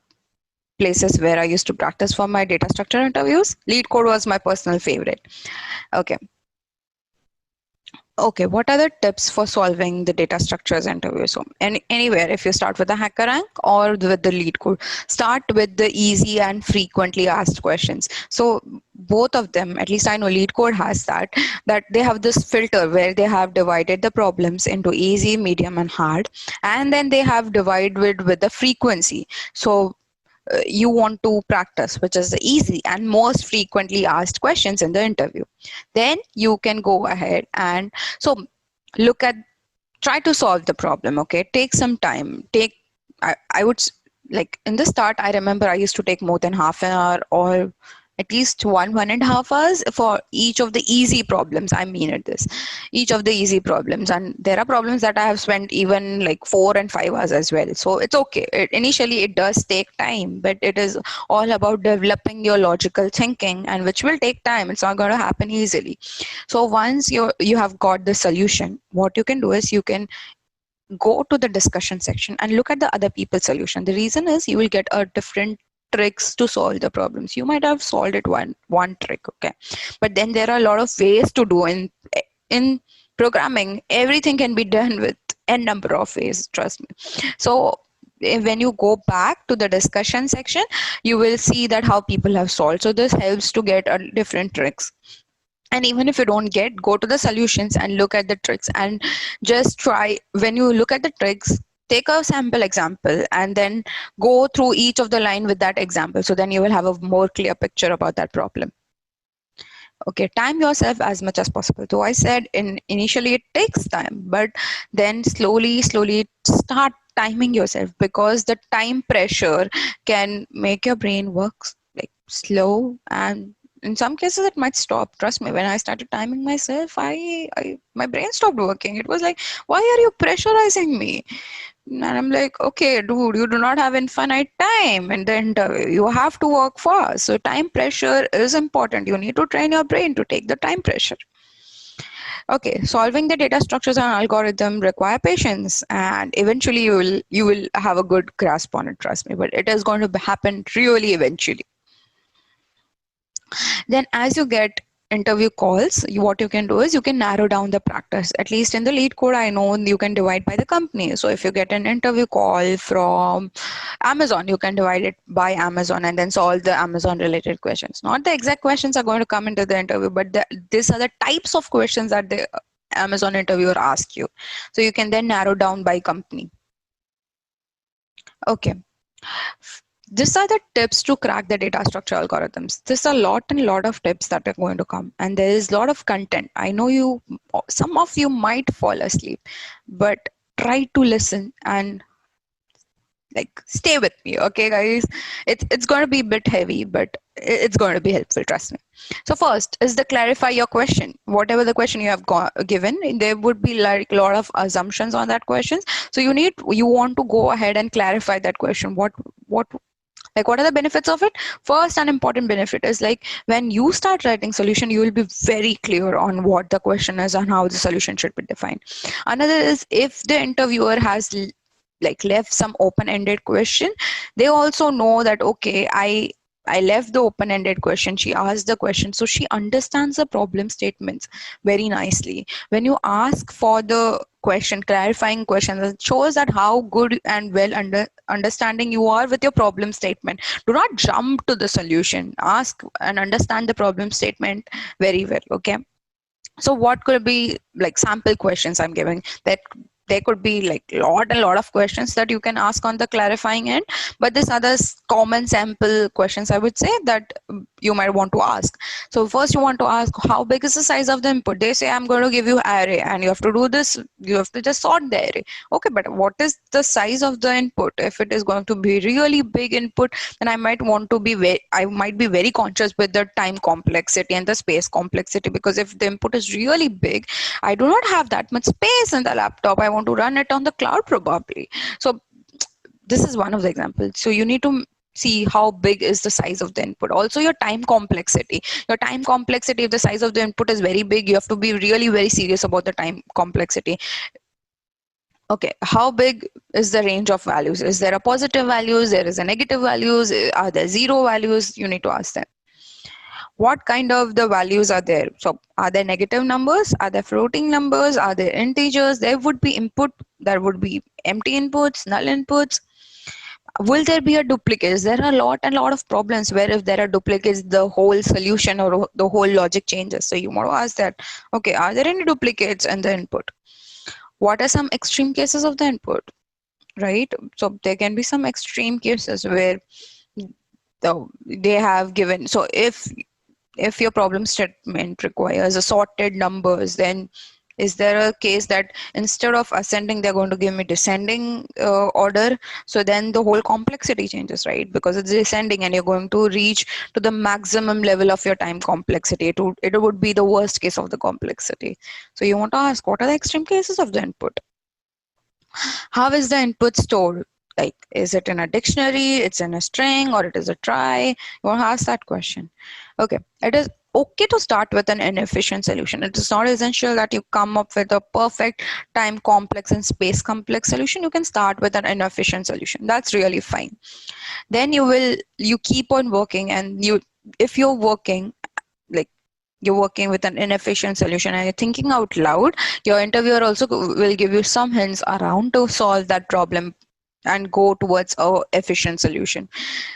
places where I used to practice for my data structure interviews. Lead code was my personal favorite. Okay. Okay, what are the tips for solving the data structures interview? So, anywhere, if you start with the hacker rank or with the lead code, start with the easy and frequently asked questions. So, both of them, at least I know lead code has that they have this filter where they have divided the problems into easy, medium, and hard, and then they have divided with the frequency. So, you want to practice, which is the easy and most frequently asked questions in the interview. Then you can go ahead and so look at, try to solve the problem. Okay, take some time. I would like in the start, I remember I used to take more than half an hour or at least 1.5 hours for each of the easy problems. I mean it this, each of the easy problems, and there are problems that I have spent even like 4 and 5 hours as well. So it's okay. Initially, it does take time, but it is all about developing your logical thinking, and which will take time. It's not going to happen easily. So once you have got the solution, what you can do is you can go to the discussion section and look at the other people's solution. The reason is you will get a different tricks to solve the problems. You might have solved it one trick, okay, but then there are a lot of ways to do in programming. Everything can be done with n number of ways, trust me. So when you go back to the discussion section, you will see that how people have solved. So this helps to get different tricks. And even if you don't get, go to the solutions and look at the tricks and just try. When you look at the tricks, take a sample example and then go through each of the line with that example. So then you will have a more clear picture about that problem. Okay, time yourself as much as possible. So I said initially it takes time, but then slowly start timing yourself, because the time pressure can make your brain work like slow, and in some cases it might stop. Trust me, when I started timing myself, my brain stopped working. It was like, why are you pressurizing me? And I'm like, okay, dude, you do not have infinite time in the interview. You have to work fast. So time pressure is important. You need to train your brain to take the time pressure. Okay, solving the data structures and algorithm require patience, and eventually you will have a good grasp on it. Trust me, but it is going to happen really eventually. Then as you get interview calls, what you can do is you can narrow down the practice. At least in the lead code, I know you can divide by the company. So if you get an interview call from Amazon, you can divide it by Amazon and then solve the Amazon related questions. Not the exact questions are going to come into the interview, but these are the types of questions that the Amazon interviewer asks you. So you can then narrow down by company. Okay. These are the tips to crack the data structure algorithms. There's a lot of tips that are going to come, and there is a lot of content. I know some of you might fall asleep, but try to listen and like stay with me, okay guys? It's going to be a bit heavy, but it's going to be helpful, trust me. So first is to clarify your question. Whatever the question you have given, there would be like a lot of assumptions on that question. So you want to go ahead and clarify that question. What are the benefits of it? First, an important benefit is like when you start writing solution, you will be very clear on what the question is and how the solution should be defined. Another is if the interviewer has left some open-ended question, they also know that, okay, I left the open-ended question. She asked the question, so she understands the problem statements very nicely. When you ask for the question, clarifying questions, it shows that how good and well understanding you are with your problem statement. Do not jump to the solution. Ask and understand the problem statement very well. Okay. So what could be like sample questions I'm giving? That there could be like a lot of questions that you can ask on the clarifying end, but this other common sample questions I would say that you might want to ask. So first you want to ask, how big is the size of the input? They say, I'm going to give you array and you have to do this, you have to just sort the array. Okay, but what is the size of the input? If it is going to be really big input, then I might be very conscious with the time complexity and the space complexity, because if the input is really big, I do not have that much space in the laptop. I want to run it on the cloud probably. So this is one of the examples. So you need to see how big is the size of the input. Also your time complexity. If the size of the input is very big, you have to be really very serious about the time complexity. Okay, how big is the range of values? Is there a positive values? There is a negative values? Are there zero values? You need to ask them. What kind of the values are there? So are there negative numbers? Are there floating numbers? Are there integers? There would be input, there would be empty inputs, null inputs. Will there be a duplicate? There are a lot of problems where if there are duplicates, the whole solution or the whole logic changes. So you want to ask that, okay, are there any duplicates in the input? What are some extreme cases of the input? Right? So there can be some extreme cases where they have given, so if your problem statement requires assorted numbers, then is there a case that instead of ascending they're going to give me descending order? So then the whole complexity changes, right? Because it's descending and you're going to reach to the maximum level of your time complexity. It would be the worst case of the complexity. So you want to ask, what are the extreme cases of the input? How is the input stored? Like, is it in a dictionary, it's in a string, or it is a trie? You want to ask that question. Okay, it is okay to start with an inefficient solution. It is not essential that you come up with a perfect time complex and space complex solution. You can start with an inefficient solution. That's really fine. Then you keep on working, and if you're working, like, you're working with an inefficient solution and you're thinking out loud, your interviewer also will give you some hints around to solve that problem and go towards a efficient solution.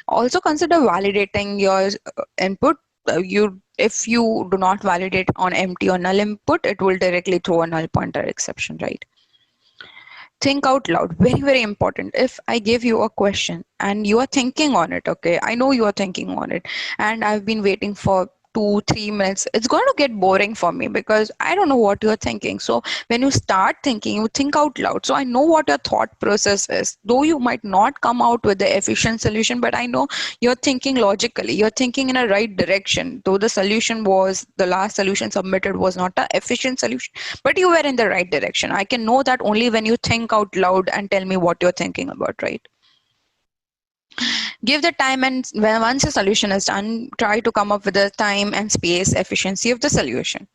Also consider validating your input. You If you do not validate on empty or null input, it will directly throw a null pointer exception, right? Think out loud, very important. If I give you a question and you are thinking on it, okay, I know you are thinking on it, and I've been waiting for 2-3 minutes, it's going to get boring for me because I don't know what you're thinking. So when you start thinking, you think out loud, so I know what your thought process is. Though you might not come out with the efficient solution, but I know you're thinking logically, you're thinking in a right direction. Though the last solution submitted was not an efficient solution, but you were in the right direction. I can know that only when you think out loud and tell me what you're thinking about, right? Give the time, and once the solution is done, try to come up with the time and space efficiency of the solution.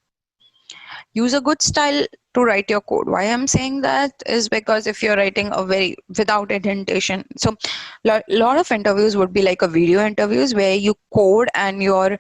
Use a good style to write your code. Why I'm saying that is because if you're writing a very without indentation, so lot of interviews would be like a video interviews where you code and your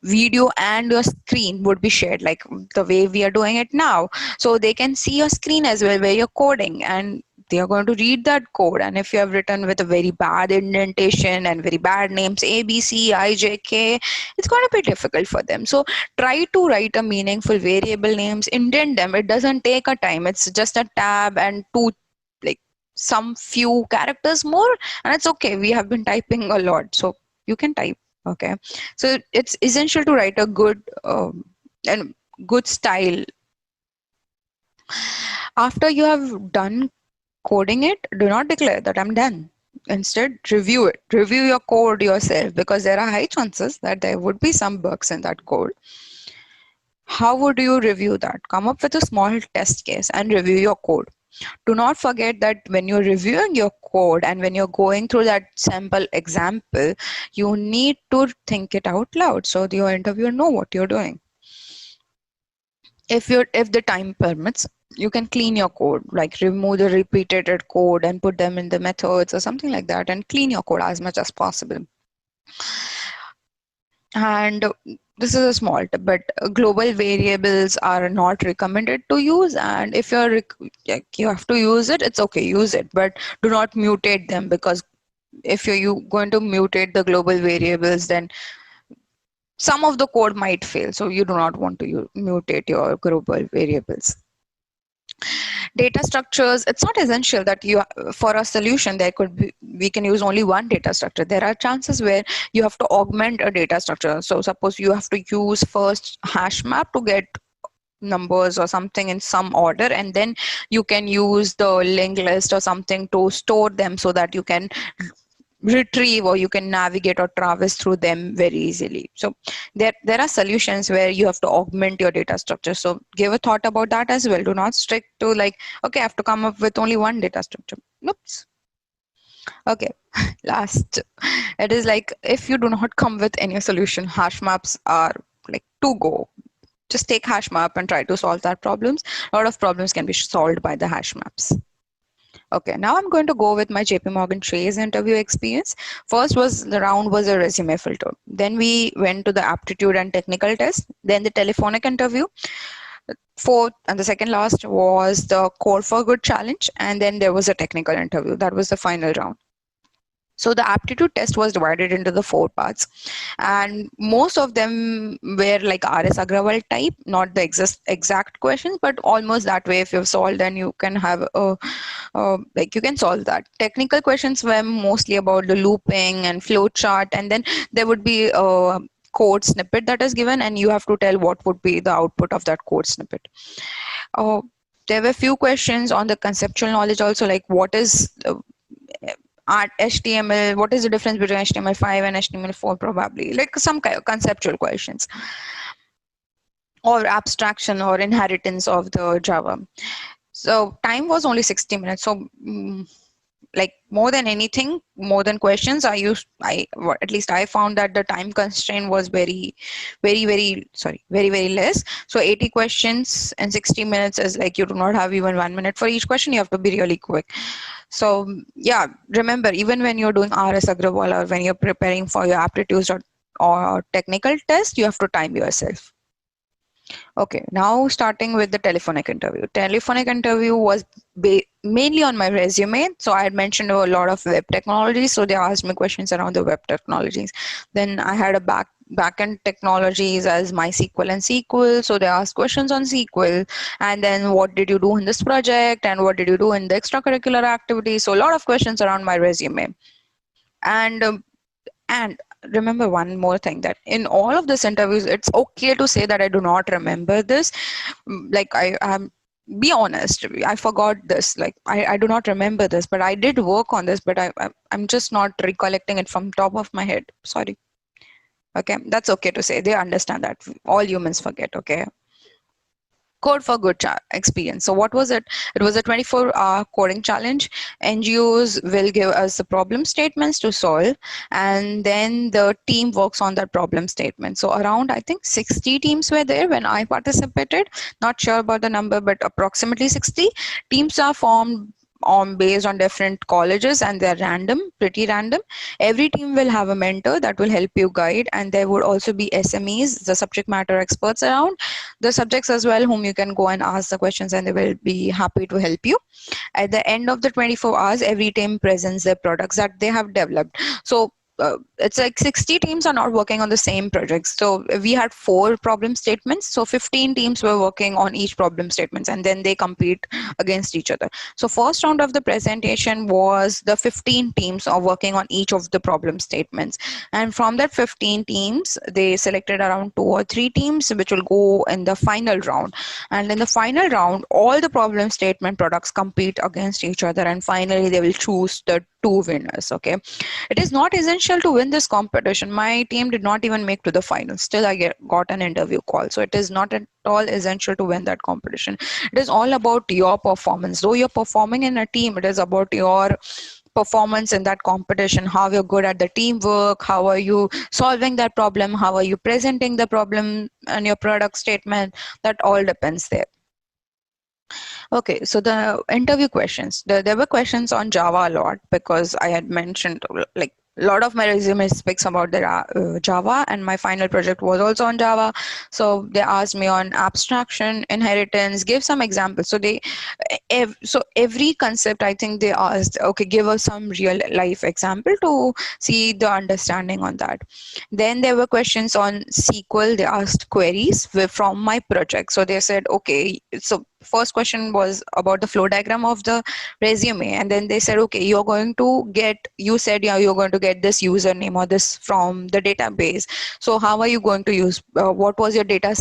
video and your screen would be shared like the way we are doing it now, so they can see your screen as well where you're coding, and they are going to read that code. And if you have written with a very bad indentation and very bad names, A, B, C, I, J, K, it's going to be difficult for them. So try to write a meaningful variable names, indent them. It doesn't take a time. It's just a tab and two, like, some few characters more, and it's okay. We have been typing a lot, so you can type. Okay, so it's essential to write a good and good style. After you have done coding it, do not declare that I'm done. Instead, review it. Review your code yourself, because there are high chances that there would be some bugs in that code. How would you review that? Come up with a small test case and review your code. Do not forget that when you're reviewing your code and when you're going through that sample example, you need to think it out loud so your interviewer know what you're doing. If the time permits, you can clean your code, like remove the repeated code and put them in the methods or something like that, and clean your code as much as possible. And this is a small tip, but global variables are not recommended to use. And if you have to use it, it's okay, use it, but do not mutate them, because if you're going to mutate the global variables, then some of the code might fail. So you do not want to mutate your global variables. Data structures, it's not essential that for a solution we can use only one data structure. There are chances where you have to augment a data structure. So suppose you have to use first hash map to get numbers or something in some order, and then you can use the linked list or something to store them so that you can retrieve or you can navigate or traverse through them very easily. So there are solutions where you have to augment your data structure. So give a thought about that as well. Do not stick to like, okay, I have to come up with only one data structure. Oops. Okay, last, it is like, if you do not come with any solution, hash maps are like to go. just take hash map and try to solve that problems. A lot of problems can be solved by the hash maps. Okay, now I'm going to go with my JP Morgan Chase interview experience. First was the round was a resume filter. Then we went to the aptitude and technical test. Then the telephonic interview. Fourth and the second last was the Code for Good challenge. And then there was a technical interview. That was the final round. So the aptitude test was divided into the 4 parts, and most of them were like RS Agrawal type, not the exact questions, but almost that way. If you've solved, then you can have like you can solve that. Technical questions were mostly about the looping and flow chart, and then there would be a code snippet that is given, and you have to tell what would be the output of that code snippet. There were few questions on the conceptual knowledge also, like what is HTML, what is the difference between HTML5 and HTML4, probably like some kind of conceptual questions, or abstraction or inheritance of the Java. So time was only 60 minutes. So like more than anything, more than questions, at least I found that the time constraint was very less. So 80 questions and 60 minutes is like you do not have even 1 minute for each question. You have to be really quick. So yeah, remember, even when you're doing RS Agrawal or when you're preparing for your aptitudes or technical test, you have to time yourself. Okay, now starting with the telephonic interview. Telephonic interview was mainly on my resume. So I had mentioned a lot of web technologies. So they asked me questions around the web technologies. Then I had a backend technologies as MySQL and SQL. So they asked questions on SQL. And then what did you do in this project? And what did you do in the extracurricular activities? So a lot of questions around my resume. And remember one more thing, that in all of these interviews, it's okay to say that I do not remember this. Like I am, be honest, I forgot this. Like I do not remember this, but I did work on this, but I'm just not recollecting it from top of my head. Sorry. Okay, that's okay to say. They understand that all humans forget. Okay. Code for Good experience. So what was it? It was a 24-hour coding challenge. NGOs will give us the problem statements to solve, and then the team works on that problem statement. So around, I think 60 teams were there when I participated. Not sure about the number, but approximately 60 teams are formed based on different colleges, and they're pretty random. Every team will have a mentor that will help you guide, and there would also be SMEs, the subject matter experts around the subjects as well, whom you can go and ask the questions, and they will be happy to help you. At the end of the 24 hours, every team presents their products that they have developed. So it's like 60 teams are not working on the same projects. So we had 4 problem statements. So 15 teams were working on each problem statements, and then they compete against each other. So first round of the presentation was the 15 teams are working on each of the problem statements. And from that 15 teams, they selected around 2 or 3 teams, which will go in the final round. And in the final round, all the problem statement products compete against each other. And finally, they will choose the 2 winners. Okay. It is not essential to win this competition. My team did not even make to the final. Still, I got an interview call. So it is not at all essential to win that competition. It is all about your performance. Though you're performing in a team, it is about your performance in that competition, how you're good at the teamwork, how are you solving that problem, how are you presenting the problem and your product statement. That all depends there. Okay, so the interview questions. There were questions on Java a lot, because I had mentioned like a lot of my resume speaks about the Java, and my final project was also on Java. So they asked me on abstraction, inheritance, give some examples. So so every concept, I think they asked, okay, give us some real life example to see the understanding on that. Then there were questions on SQL. They asked queries from my project. So they said, okay, so first question was about the flow diagram of the resume, and then they said, okay, you're going to get this username or this from the database. So how are you going to use, what was your data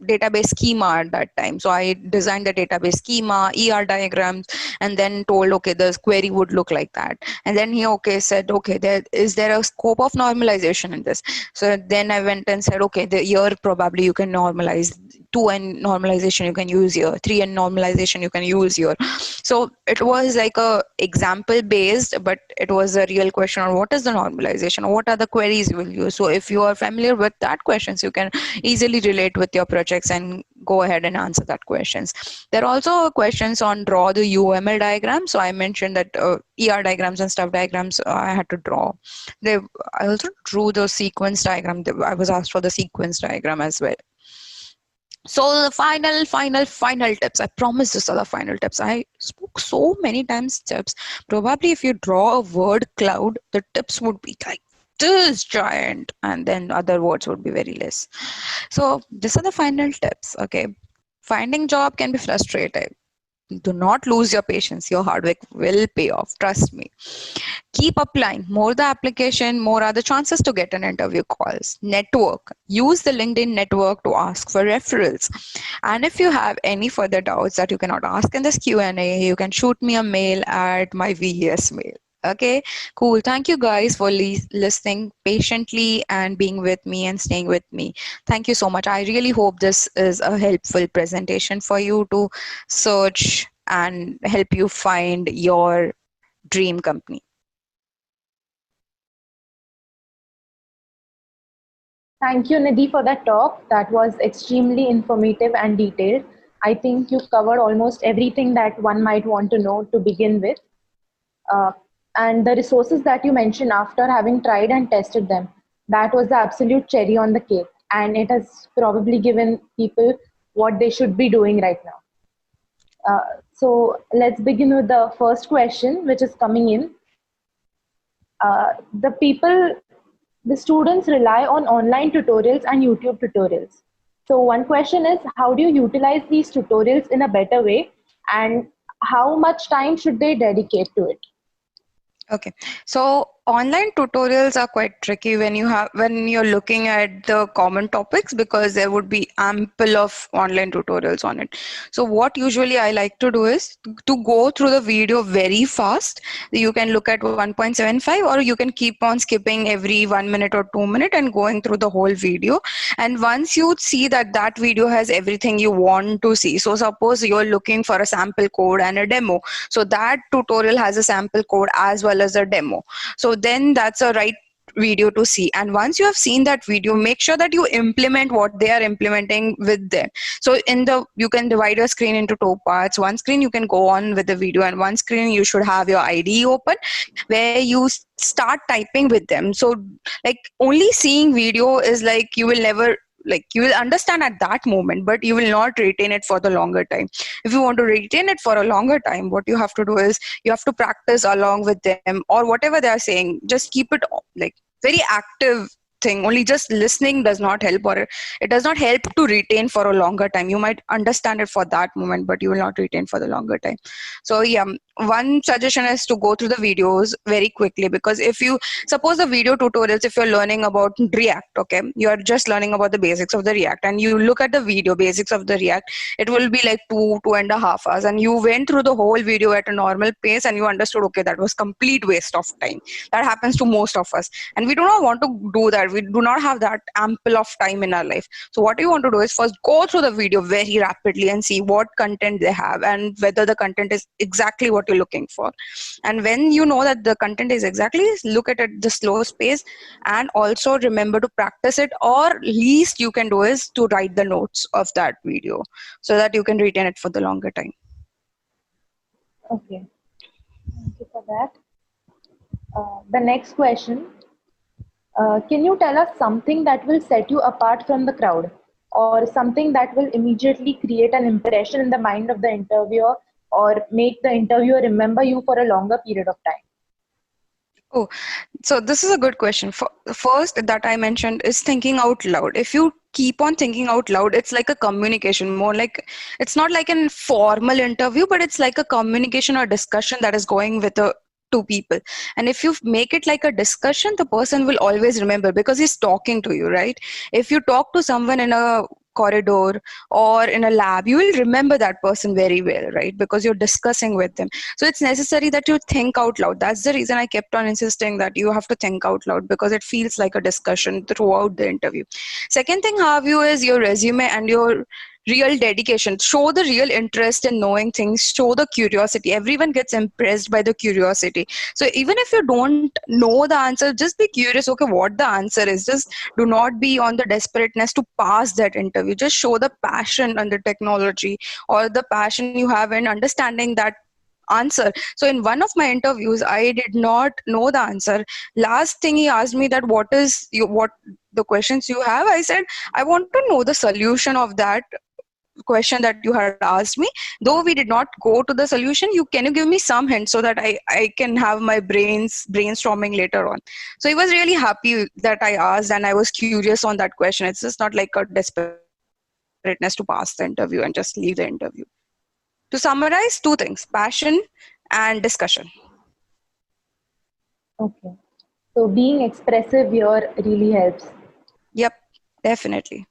database schema at that time. So I designed the database schema, ER diagrams, and then told, okay, the query would look like that. And then he, okay, said, okay, is there a scope of normalization in this? So then I went and said, okay, the year probably you can normalize, 2n normalization you can use here, 3n normalization you can use here. So it was like a example based, but it was a real question on what is the normalization, or what are the queries you will use. So if you are familiar with that questions, you can easily relate with your projects and go ahead and answer that questions. There are also questions on draw the UML diagram. So I mentioned that ER diagrams and stuff diagrams I had to draw. I also drew the sequence diagram. I was asked for the sequence diagram as well. So the final tips. I promise this are the final tips. I spoke so many times tips. Probably if you draw a word cloud, the tips would be like this giant, and then other words would be very less. So these are the final tips. Okay. Finding job can be frustrating. Do not lose your patience. Your hard work will pay off. Trust me. Keep applying. More the application, more are the chances to get an interview calls. Network. Use the LinkedIn network to ask for referrals. And if you have any further doubts that you cannot ask in this Q&A, you can shoot me a mail at my VES mail. Okay, cool. Thank you guys for listening patiently and being with me and staying with me. Thank you so much. I really hope this is a helpful presentation for you to search and help you find your dream company. Thank you, Nidhi, for that talk. That was extremely informative and detailed. I think you covered almost everything that one might want to know to begin with. Uh, and the resources that you mentioned after having tried and tested them, that was the absolute cherry on the cake. And it has probably given people what they should be doing right now. So let's begin with the first question, which is coming in. The students rely on online tutorials and YouTube tutorials. So one question is, how do you utilize these tutorials in a better way, and how much time should they dedicate to it? Okay, so online tutorials are quite tricky when you're looking at the common topics, because there would be ample of online tutorials on it. So what usually I like to do is to go through the video very fast. You can look at 1.75, or you can keep on skipping every 1 minute or 2 minutes and going through the whole video. And once you see that that video has everything you want to see, so suppose you're looking for a sample code and a demo, so that tutorial has a sample code as well as a demo. So then that's a right video to see. And once you have seen that video, make sure that you implement what they are implementing with them. So you can divide your screen into two parts. One screen you can go on with the video, and one screen you should have your IDE open, where you start typing with them. So like only seeing video is like you will never, like you will understand at that moment, but you will not retain it for the longer time. If you want to retain it for a longer time, what you have to do is you have to practice along with them, or whatever they are saying, just keep it like very active thing. Only just listening does not help, or it does not help to retain for a longer time. You might understand it for that moment, but you will not retain for the longer time. So yeah, one suggestion is to go through the videos very quickly, because if you suppose the video tutorials, if you're learning about React, okay, you're just learning about the basics of the React, and you look at the video basics of the React, it will be like 2.5 hours, and you went through the whole video at a normal pace and you understood, okay, that was complete waste of time. That happens to most of us, and we do not want to do that. We do not have that ample of time in our life. So what you want to do is first go through the video very rapidly and see what content they have and whether the content is exactly what you're looking for. And when you know that the content is exactly, look at it the slow pace, and also remember to practice it, or least you can do is to write the notes of that video so that you can retain it for the longer time. Okay, thank you for that. The next question, can you tell us something that will set you apart from the crowd, or something that will immediately create an impression in the mind of the interviewer, or make the interviewer remember you for a longer period of time? Oh, so this is a good question. First, that I mentioned is thinking out loud. If you keep on thinking out loud, it's like a communication, more like, it's not like an formal interview, but it's like a communication or discussion that is going with two people. And if you make it like a discussion, the person will always remember because he's talking to you, right? If you talk to someone in a corridor or in a lab, you will remember that person very well, right? Because you're discussing with them. So it's necessary that you think out loud. That's the reason I kept on insisting that you have to think out loud, because it feels like a discussion throughout the interview. Second thing, have you is your resume and your real dedication. Show the real interest in knowing things, show the curiosity. Everyone gets impressed by the curiosity. So even if you don't know the answer, just be curious, okay, what the answer is. Just do not be on the desperateness to pass that interview. Just show the passion on the technology or the passion you have in understanding that answer. So in one of my interviews, I did not know the answer. Last thing he asked me that what the questions you have. I said I want to know the solution of that question that you had asked me. Though we did not go to the solution, can you give me some hints so that I can have my brainstorming later on. So he was really happy that I asked, and I was curious on that question. It's just not like a desperateness to pass the interview and just leave the interview. To summarize, two things: passion and discussion. Okay. So being expressive here really helps. Yep, definitely.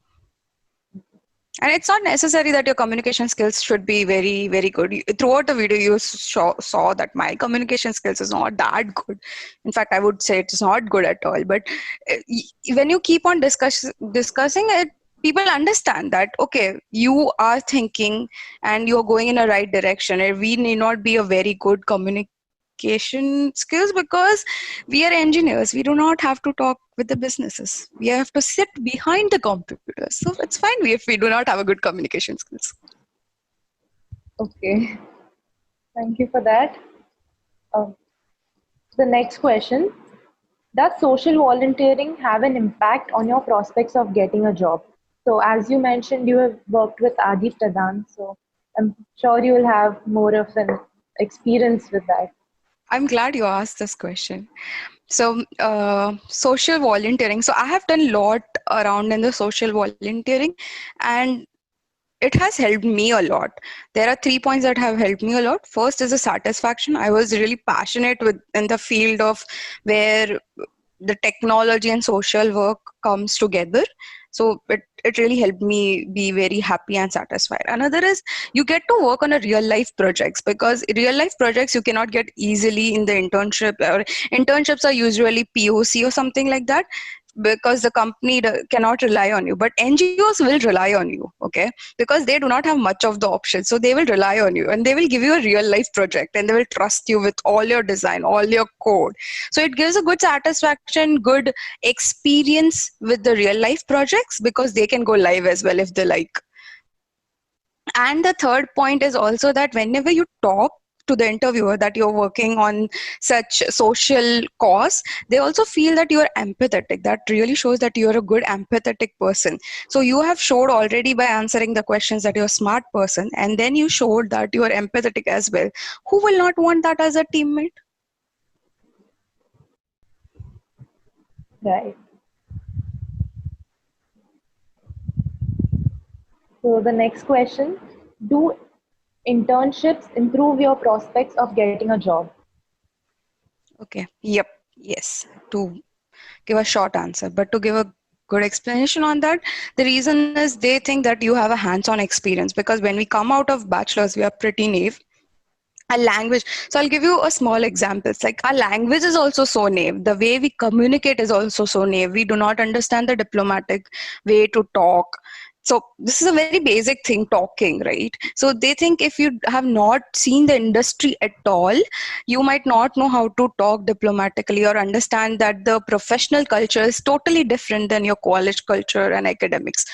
And it's not necessary that your communication skills should be very, very good. Throughout the video, you saw that my communication skills is not that good. In fact, I would say it's not good at all. But when you keep on discussing it, people understand that, okay, you are thinking and you're going in a right direction. And we need not be a very good communication skills because we are engineers. We do not have to talk with the businesses. We have to sit behind the computers. So it's fine if we do not have a good communication skills. Okay. Thank you for that. The next question: does social volunteering have an impact on your prospects of getting a job? So, as you mentioned, you have worked with Adi Pradhan, so I'm sure you will have more of an experience with that. I'm glad you asked this question. So, social volunteering. So, I have done a lot around in the social volunteering, and it has helped me a lot. There are 3 points that have helped me a lot. First is the satisfaction. I was really passionate in the field of where the technology and social work comes together. So it really helped me be very happy and satisfied. Another is you get to work on a real life projects, because real life projects you cannot get easily in the internship, or internships are usually POC or something like that, because the company cannot rely on you. But NGOs will rely on you, okay, because they do not have much of the options. So they will rely on you and they will give you a real life project and they will trust you with all your design, all your code. So it gives a good satisfaction, good experience with the real life projects, because they can go live as well if they like. And the third point is also that whenever you talk to the interviewer that you're working on such social cause, they also feel that you're empathetic. That really shows that you're a good empathetic person. So you have showed already by answering the questions that you're a smart person, and then you showed that you're empathetic as well. Who will not want that as a teammate? Right. So, the next question: do internships improve your prospects of getting a job? Okay. Yep. Yes. To give a short answer, but to give a good explanation on that, the reason is they think that you have a hands-on experience, because when we come out of bachelor's, we are pretty naive. A language, so I'll give you a small example. It's like our language is also so naive. The way we communicate is also so naive. We do not understand the diplomatic way to talk. So this is a very basic thing, talking, right? So they think if you have not seen the industry at all, you might not know how to talk diplomatically or understand that the professional culture is totally different than your college culture and academics.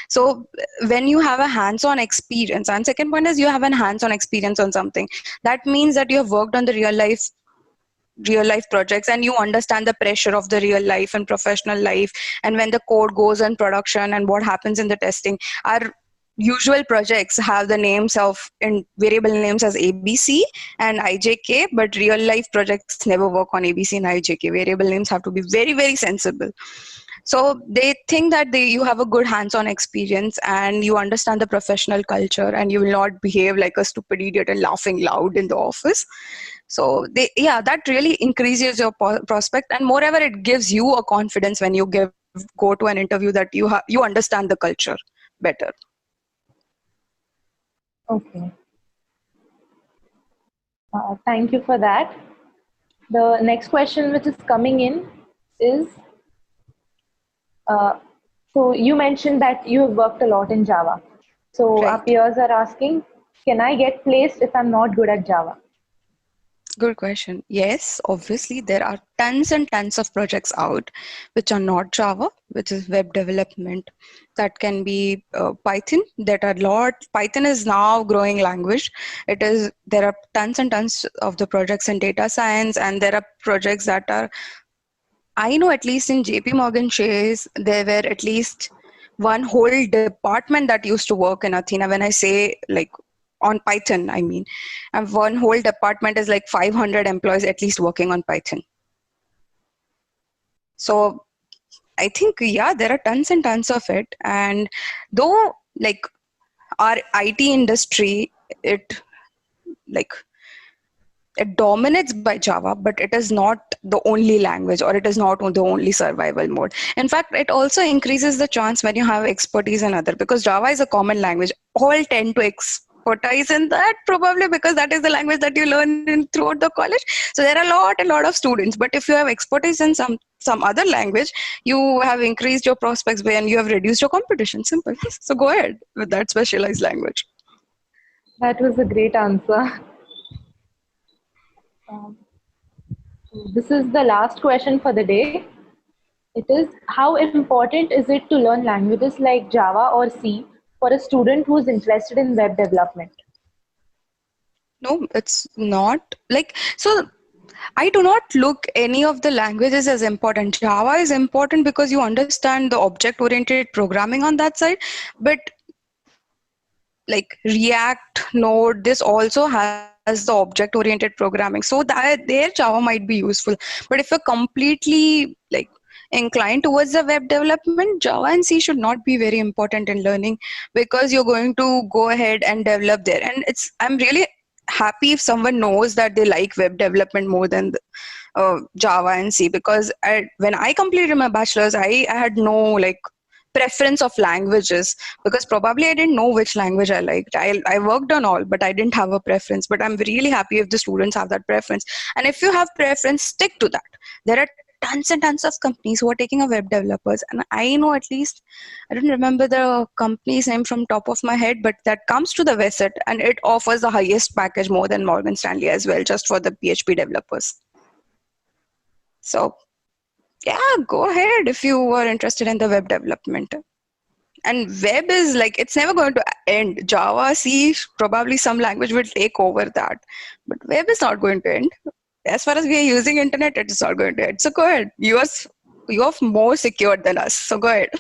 So when you have a hands-on experience, and second point is you have a hands-on experience on something, that means that you have worked on the real life projects and you understand the pressure of the real life and professional life, and when the code goes in production and what happens in the testing. Our usual projects have the names of in variable names as ABC and IJK, but real life projects never work on ABC and IJK. Variable names have to be very, very sensible. So they think that you have a good hands-on experience and you understand the professional culture and you will not behave like a stupid idiot and laughing loud in the office. So that really increases your prospect, and moreover, it gives you a confidence when you go to an interview that you understand the culture. better. Okay. Thank you for that. The next question which is coming in is, uh, so you mentioned that you have worked a lot in Java. So our Right. peers are asking, can I get placed if I'm not good at Java? Good question. Yes, obviously there are tons and tons of projects out which are not Java, which is web development. That can be Python. That are lot. Python is now growing language. It is there are tons and tons of the projects in data science, and there are projects that are. I know at least in JP Morgan Chase there were at least one whole department that used to work in Athena. When I say like on Python, I mean, and one whole department is like 500 employees at least working on Python. So I think, yeah, there are tons and tons of it. And though like our IT industry, it like it dominates by Java, but it is not the only language, or it is not the only survival mode. In fact, it also increases the chance when you have expertise in other, because Java is a common language. All tend to expertise in that, probably because that is the language that you learn in throughout the college. So there are a lot of students. But if you have expertise in some other language, you have increased your prospects and you have reduced your competition. Simple. So go ahead with that specialized language. That was a great answer. Um, this is the last question for the day. It is, how important is it to learn languages like Java or C for a student who is interested in web development? No, it's not. Like, so I do not look any of the languages as important. Java is important because you understand the object-oriented programming on that side, but like React, Node, this also has the object-oriented programming. So that there Java might be useful. But if you're completely like inclined towards the web development, Java and C should not be very important in learning, because you're going to go ahead and develop there. And I'm really happy if someone knows that they like web development more than Java and C, because when I completed my bachelor's, I had no like preference of languages, because probably I didn't know which language I liked. I worked on all, but I didn't have a preference. But I'm really happy if the students have that preference. And if you have preference, stick to that. There are tons and tons of companies who are taking a web developers, and I know at least, I don't remember the company's name from top of my head, but that comes to the website and it offers the highest package, more than Morgan Stanley as well, just for the PHP developers. So yeah, go ahead if you are interested in the web development. And web is like, it's never going to end. Java, C, probably some language will take over that, but web is not going to end. As far as we are using internet, it is not going to end. So go ahead. You are more secured than us, so go ahead.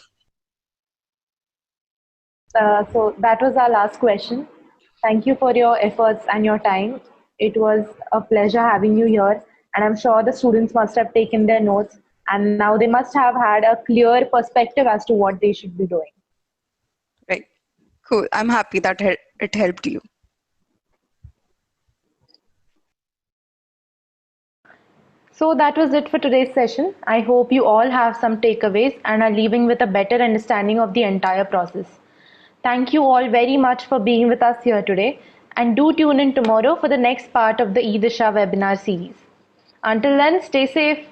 So that was our last question. Thank you for your efforts and your time. It was a pleasure having you here, and I'm sure the students must have taken their notes, and now they must have had a clear perspective as to what they should be doing. Right. Cool. I'm happy that it helped you. So that was it for today's session. I hope you all have some takeaways and are leaving with a better understanding of the entire process. Thank you all very much for being with us here today, and do tune in tomorrow for the next part of the e-Disha webinar series. Until then, stay safe.